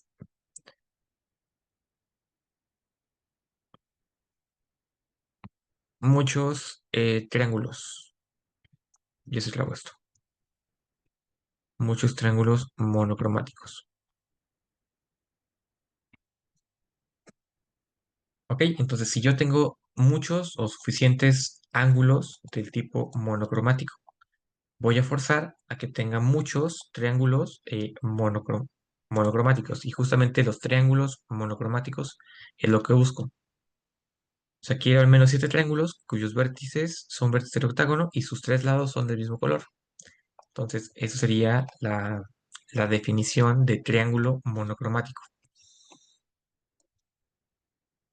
Muchos triángulos. Y eso es lo esto. Muchos triángulos monocromáticos. ¿Ok? Entonces, si yo tengo muchos o suficientes ángulos del tipo monocromático, voy a forzar a que tenga muchos triángulos monocromáticos. Y justamente los triángulos monocromáticos es lo que busco. O sea, quiero al menos 7 triángulos cuyos vértices son vértices del octágono y sus 3 lados son del mismo color. Entonces, eso sería la definición de triángulo monocromático.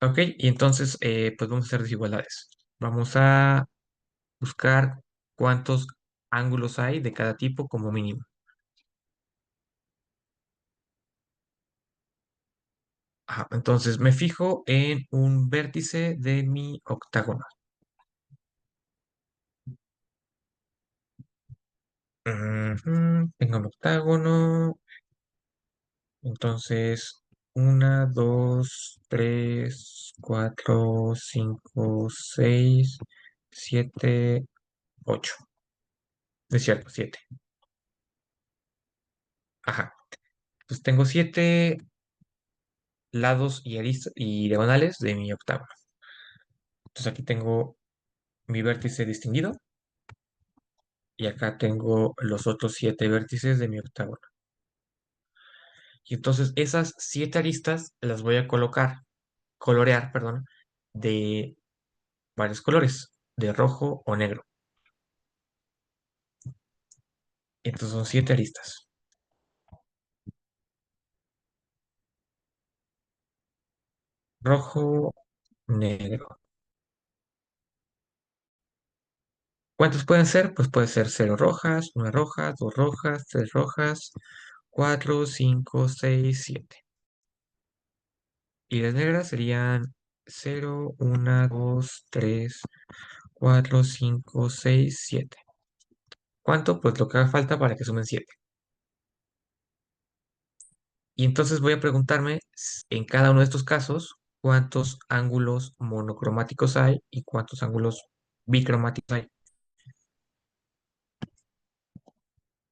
Ok, y entonces, pues vamos a hacer desigualdades. Vamos a buscar cuántos ángulos hay de cada tipo como mínimo. Ajá, entonces me fijo en un vértice de mi octágono. Tengo un octágono. Entonces, 1, 2, 3, 4, 5, 6, 7, 8. Es cierto, 7. Ajá. Pues tengo 7 lados y diagonales de mi octágono. Entonces aquí tengo mi vértice distinguido y acá tengo los otros 7 vértices de mi octágono. Y entonces esas 7 aristas las voy a colorear, perdón, de varios colores, de rojo o negro. Entonces son 7 aristas. Rojo, negro. ¿Cuántos pueden ser? Pues puede ser 0 rojas, 1 roja, 2 rojas, 3 rojas, 4, 5, 6, 7. Y las negras serían 0, 1, 2, 3, 4, 5, 6, 7. ¿Cuánto? Pues lo que haga falta para que sumen 7. Y entonces voy a preguntarme en cada uno de estos casos cuántos ángulos monocromáticos hay y cuántos ángulos bicromáticos hay.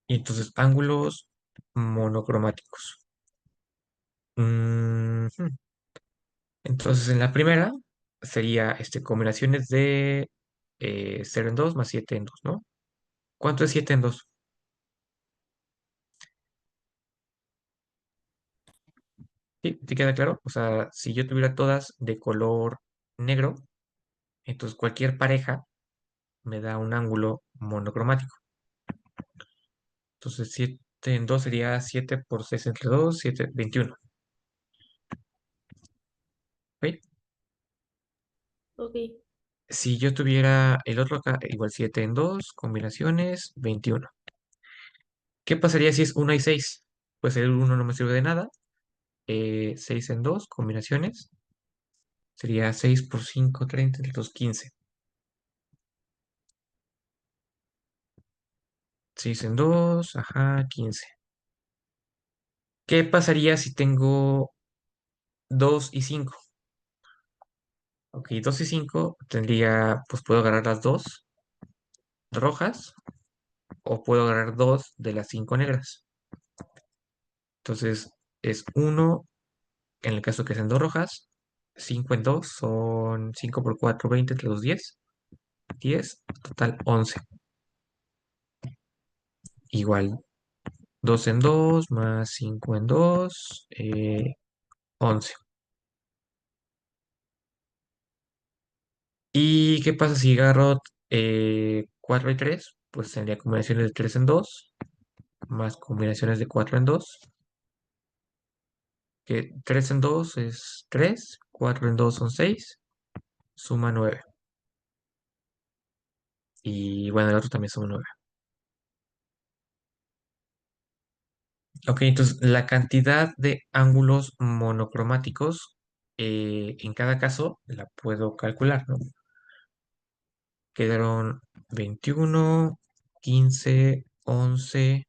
Y entonces ángulos monocromáticos. Ujú. Entonces en la primera sería combinaciones de 0 en 2 más 7 en 2, ¿no? ¿Cuánto es 7 en 2? ¿Sí? ¿Te queda claro? O sea, si yo tuviera todas de color negro, entonces cualquier pareja me da un ángulo monocromático. Entonces 7 en 2 sería 7 por 6 entre 2, 7, 21. ¿Ok? Ok, Si yo tuviera el otro acá, igual 7 en 2, combinaciones, 21. ¿Qué pasaría si es 1 y 6? Pues el 1 no me sirve de nada. 6 en 2, combinaciones, sería 6 por 5, 30, entre 2, 15. 6 en 2, ajá, 15. ¿Qué pasaría si tengo 2 y 5? Ok, 2 y 5 tendría, pues puedo agarrar las dos rojas o puedo agarrar dos de las 5 negras. Entonces es uno en el caso que sean dos rojas, 5 en 2 son 5 por 4, 20 entre los 10, 10, total 11. Igual 2 en 2 más 5 en 2, 11. ¿Y qué pasa si agarro 4 y 3? Pues tendría combinaciones de 3 en 2 más combinaciones de 4 en 2, que 3 en 2 es 3, 4 en 2 son 6, suma 9. Y bueno, el otro también suma 9. Ok, entonces la cantidad de ángulos monocromáticos en cada caso la puedo calcular, ¿no? Quedaron 21, 15, 11,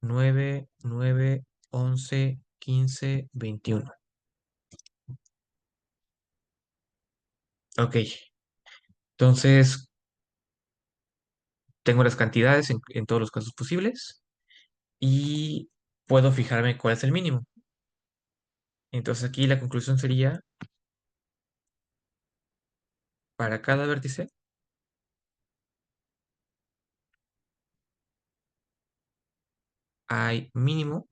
9, 9, 11, 15, 21. Ok, entonces tengo las cantidades en todos los casos posibles y puedo fijarme cuál es el mínimo. Entonces aquí la conclusión sería, para cada vértice hay mínimo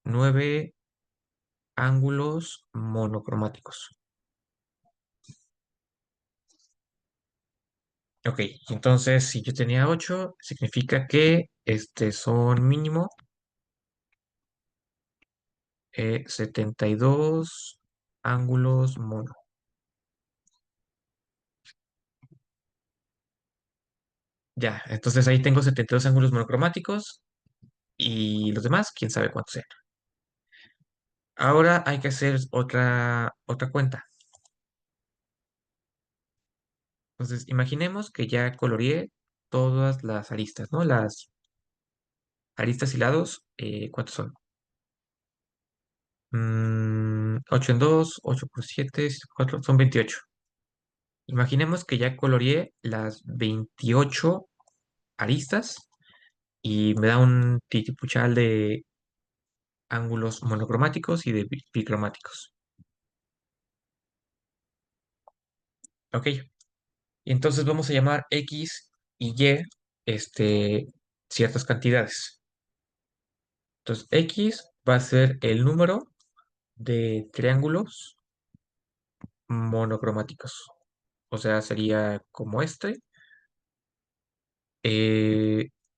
9 ángulos monocromáticos. Ok, entonces si yo tenía 8, significa que son mínimo 72 ángulos mono. Ya, entonces ahí tengo 72 ángulos monocromáticos y los demás, quién sabe cuántos sean. Ahora hay que hacer otra cuenta. Entonces, imaginemos que ya coloreé todas las aristas, ¿no? Las aristas y lados, ¿cuántos son? 8 en 2, 8 por 7, 4, son 28. Imaginemos que ya coloreé las 28 aristas y me da un titipuchal de ángulos monocromáticos y de bicromáticos. Ok, y entonces vamos a llamar X y Y ciertas cantidades. Entonces X va a ser el número de triángulos monocromáticos. O sea, sería como este.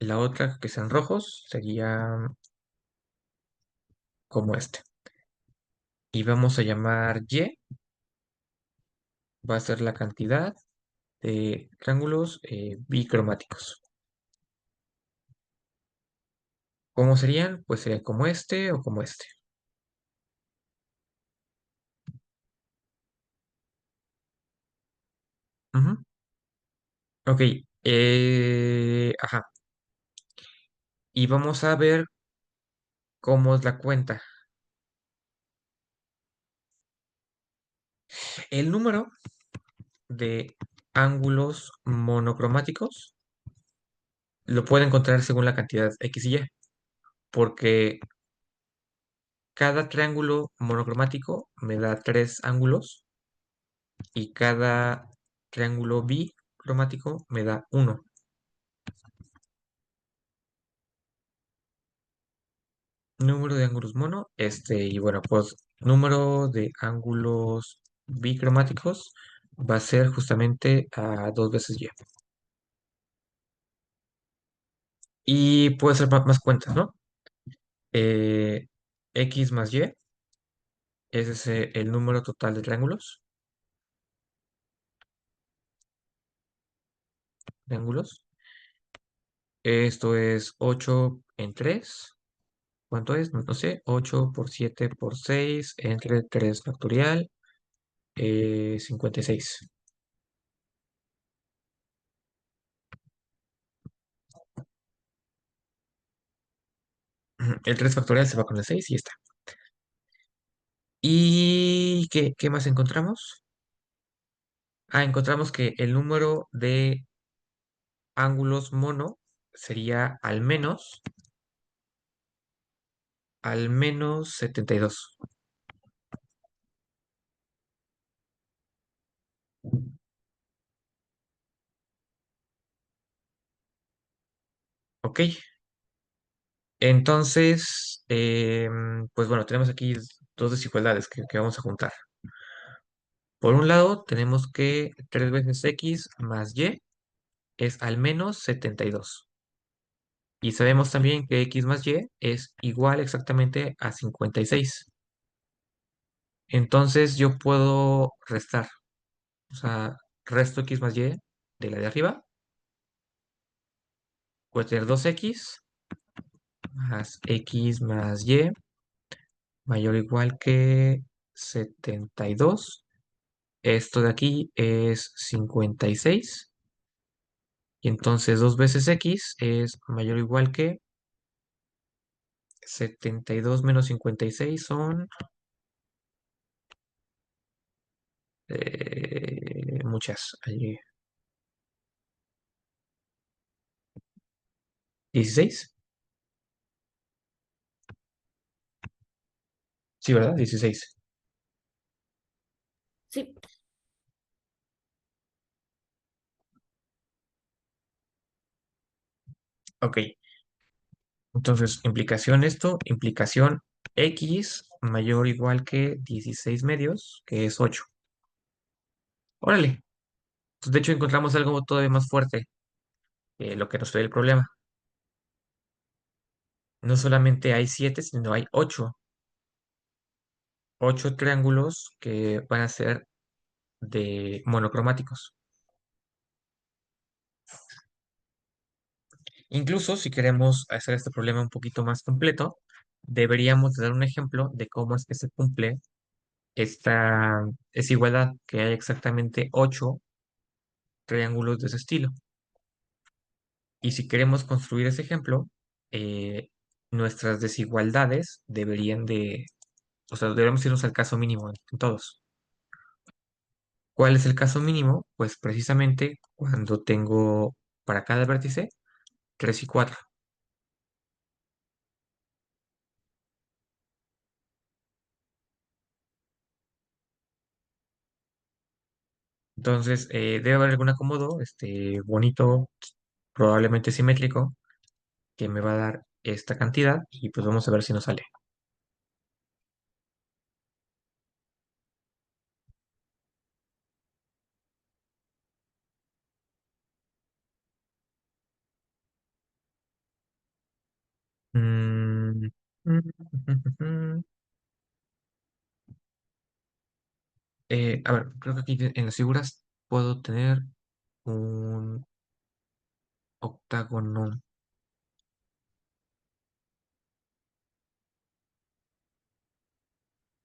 La otra que sean rojos sería como este. Y vamos a llamar Y, va a ser la cantidad de triángulos bicromáticos. ¿Cómo serían? Pues sería como este o como este. Ujú. Ok, ajá. Y vamos a ver cómo es la cuenta. El número de ángulos monocromáticos lo puede encontrar según la cantidad X y Y, porque cada triángulo monocromático me da 3 ángulos y cada triángulo bicromático me da 1. Número de ángulos mono, y bueno, pues número de ángulos bicromáticos va a ser justamente a 2 veces Y. Y puede ser más cuentas, ¿no? Eh, X más Y, ese es el número total de triángulos. Triángulos. Esto es 8 en 3. ¿Cuánto es? No sé. 8 por 7 por 6 entre 3 factorial. 56. El 3 factorial se va con el 6 y está. ¿Y qué más encontramos? Ah, encontramos que el número de ángulos mono sería al menos 72. Ok, entonces, pues bueno, tenemos aquí dos desigualdades que vamos a juntar. Por un lado, tenemos que 3 veces X más Y es al menos 72. Y sabemos también que X más Y es igual exactamente a 56. Entonces yo puedo restar. O sea, resto X más Y de la de arriba. Puede tener 2X más X más Y mayor o igual que 72. Esto de aquí es 56. Y entonces 2 veces X es mayor o igual que 72 menos 56 son muchas. 16. Sí, ¿verdad? 16. Sí, Ok. Entonces, implicación esto, implicación x mayor o igual que 16 medios, que es 8. Órale. Entonces, de hecho, encontramos algo todavía más fuerte que lo que nos trae el problema. No solamente hay 7, sino hay 8. 8 triángulos que van a ser de monocromáticos. Incluso si queremos hacer este problema un poquito más completo, deberíamos dar un ejemplo de cómo es que se cumple esta desigualdad, que hay exactamente 8 triángulos de ese estilo. Y si queremos construir ese ejemplo, eh, nuestras desigualdades deberían de, o sea, deberíamos irnos al caso mínimo en todos. ¿Cuál es el caso mínimo? Pues precisamente cuando tengo para cada vértice 3 y 4. Entonces, debe haber algún acomodo, bonito, probablemente simétrico, que me va a dar esta cantidad y pues vamos a ver si nos sale. Mm, a ver, creo que aquí en las figuras puedo tener un octágono.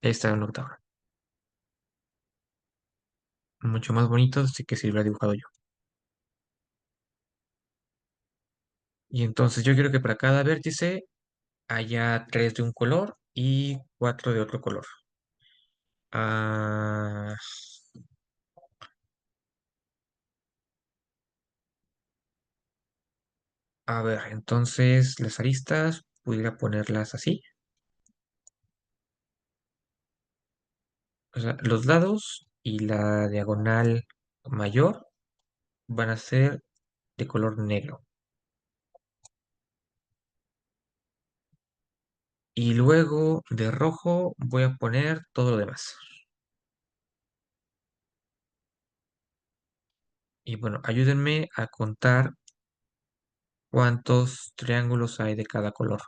Esta es un octágono. Mucho más bonito, así que si lo hubiera dibujado yo. Y entonces yo quiero que para cada vértice haya 3 de un color y 4 de otro color. Ah, a ver, entonces las aristas pudiera ponerlas así. O sea, los lados y la diagonal mayor van a ser de color negro. Y luego de rojo voy a poner todo lo demás. Y bueno, ayúdenme a contar cuántos triángulos hay de cada color.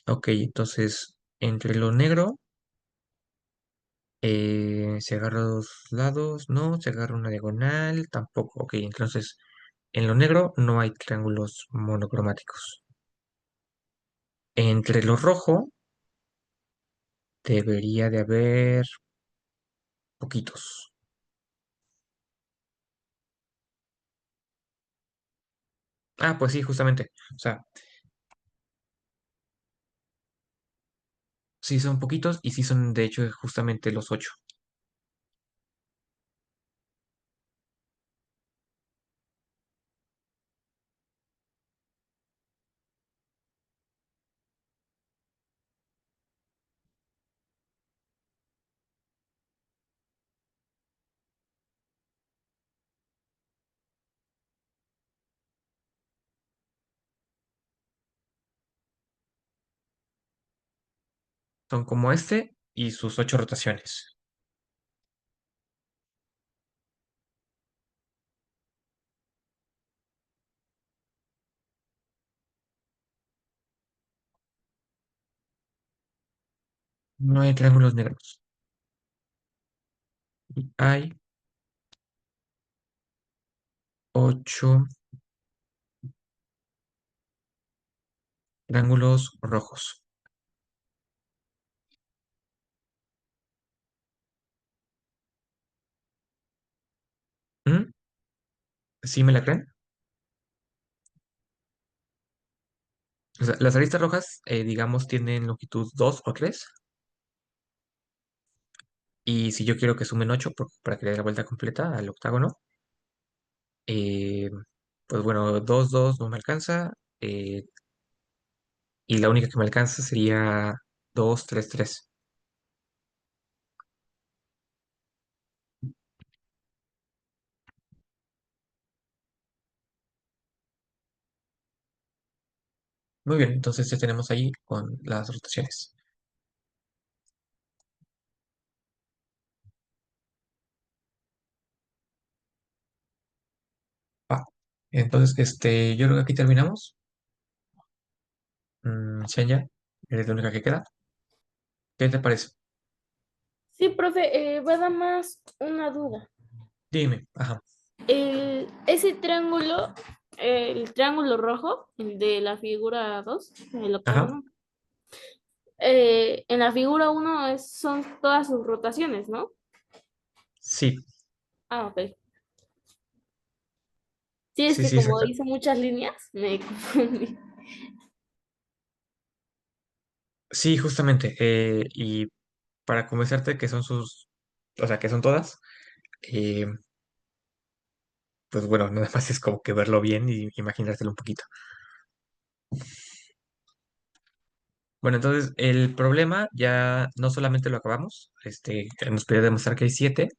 Ok, entonces entre lo negro se agarra dos lados, no, se agarra una diagonal, tampoco. Ok, entonces en lo negro no hay triángulos monocromáticos. Entre lo rojo debería de haber poquitos. Ah, pues sí, justamente. O sea, sí son poquitos y sí son de hecho justamente los 8. Son como este y sus 8 rotaciones. No hay triángulos negros. Y hay 8 triángulos rojos. ¿Mm? ¿Sí me la creen? O sea, las aristas rojas, digamos, tienen longitud 2 o 3. Y si yo quiero que sumen 8 para que le dé la vuelta completa al octágono, eh, pues bueno, 2 2 no me alcanza. eh, y la única que me alcanza sería 2 3 3. Muy bien, entonces ya tenemos ahí con las rotaciones. Va. Entonces, yo creo que aquí terminamos. Xenia, eres la única que queda. ¿Qué te parece? Sí, profe, va a dar más una duda. Dime. Ajá. Ese triángulo, el triángulo rojo, el de la figura 2 el Ajá. octágono, en la figura uno son todas sus rotaciones, ¿no? Sí, Ah, ok. Sí, es sí, que sí, como exacto. hice muchas líneas, me confundí. Sí, justamente. Y para convencerte que son o sea, que son todas, eh, pues bueno, nada más es como que verlo bien y imaginártelo un poquito. Bueno, entonces el problema ya no solamente lo acabamos, nos pidió demostrar que hay 7,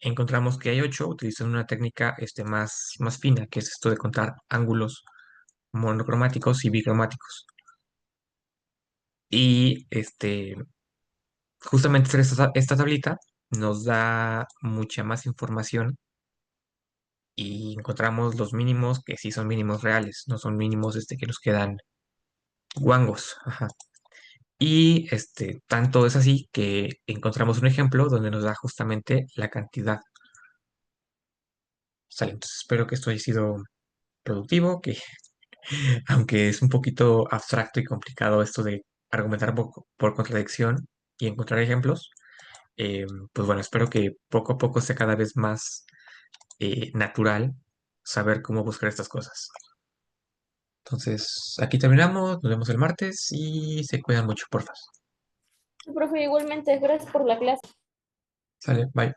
encontramos que hay 8 utilizando una técnica más fina, que es esto de contar ángulos monocromáticos y bicromáticos. Y justamente esta tablita nos da mucha más información y encontramos los mínimos que sí son mínimos reales, no son mínimos que nos quedan guangos. Ajá. Y tanto es así que encontramos un ejemplo donde nos da justamente la cantidad. Sale, entonces espero que esto haya sido productivo, que aunque es un poquito abstracto y complicado esto de argumentar por contradicción y encontrar ejemplos, pues bueno, espero que poco a poco sea cada vez más natural saber cómo buscar estas cosas. Entonces, aquí terminamos, nos vemos el martes y se cuidan mucho, porfa. Sí, profe, igualmente, gracias por la clase. Sale, bye.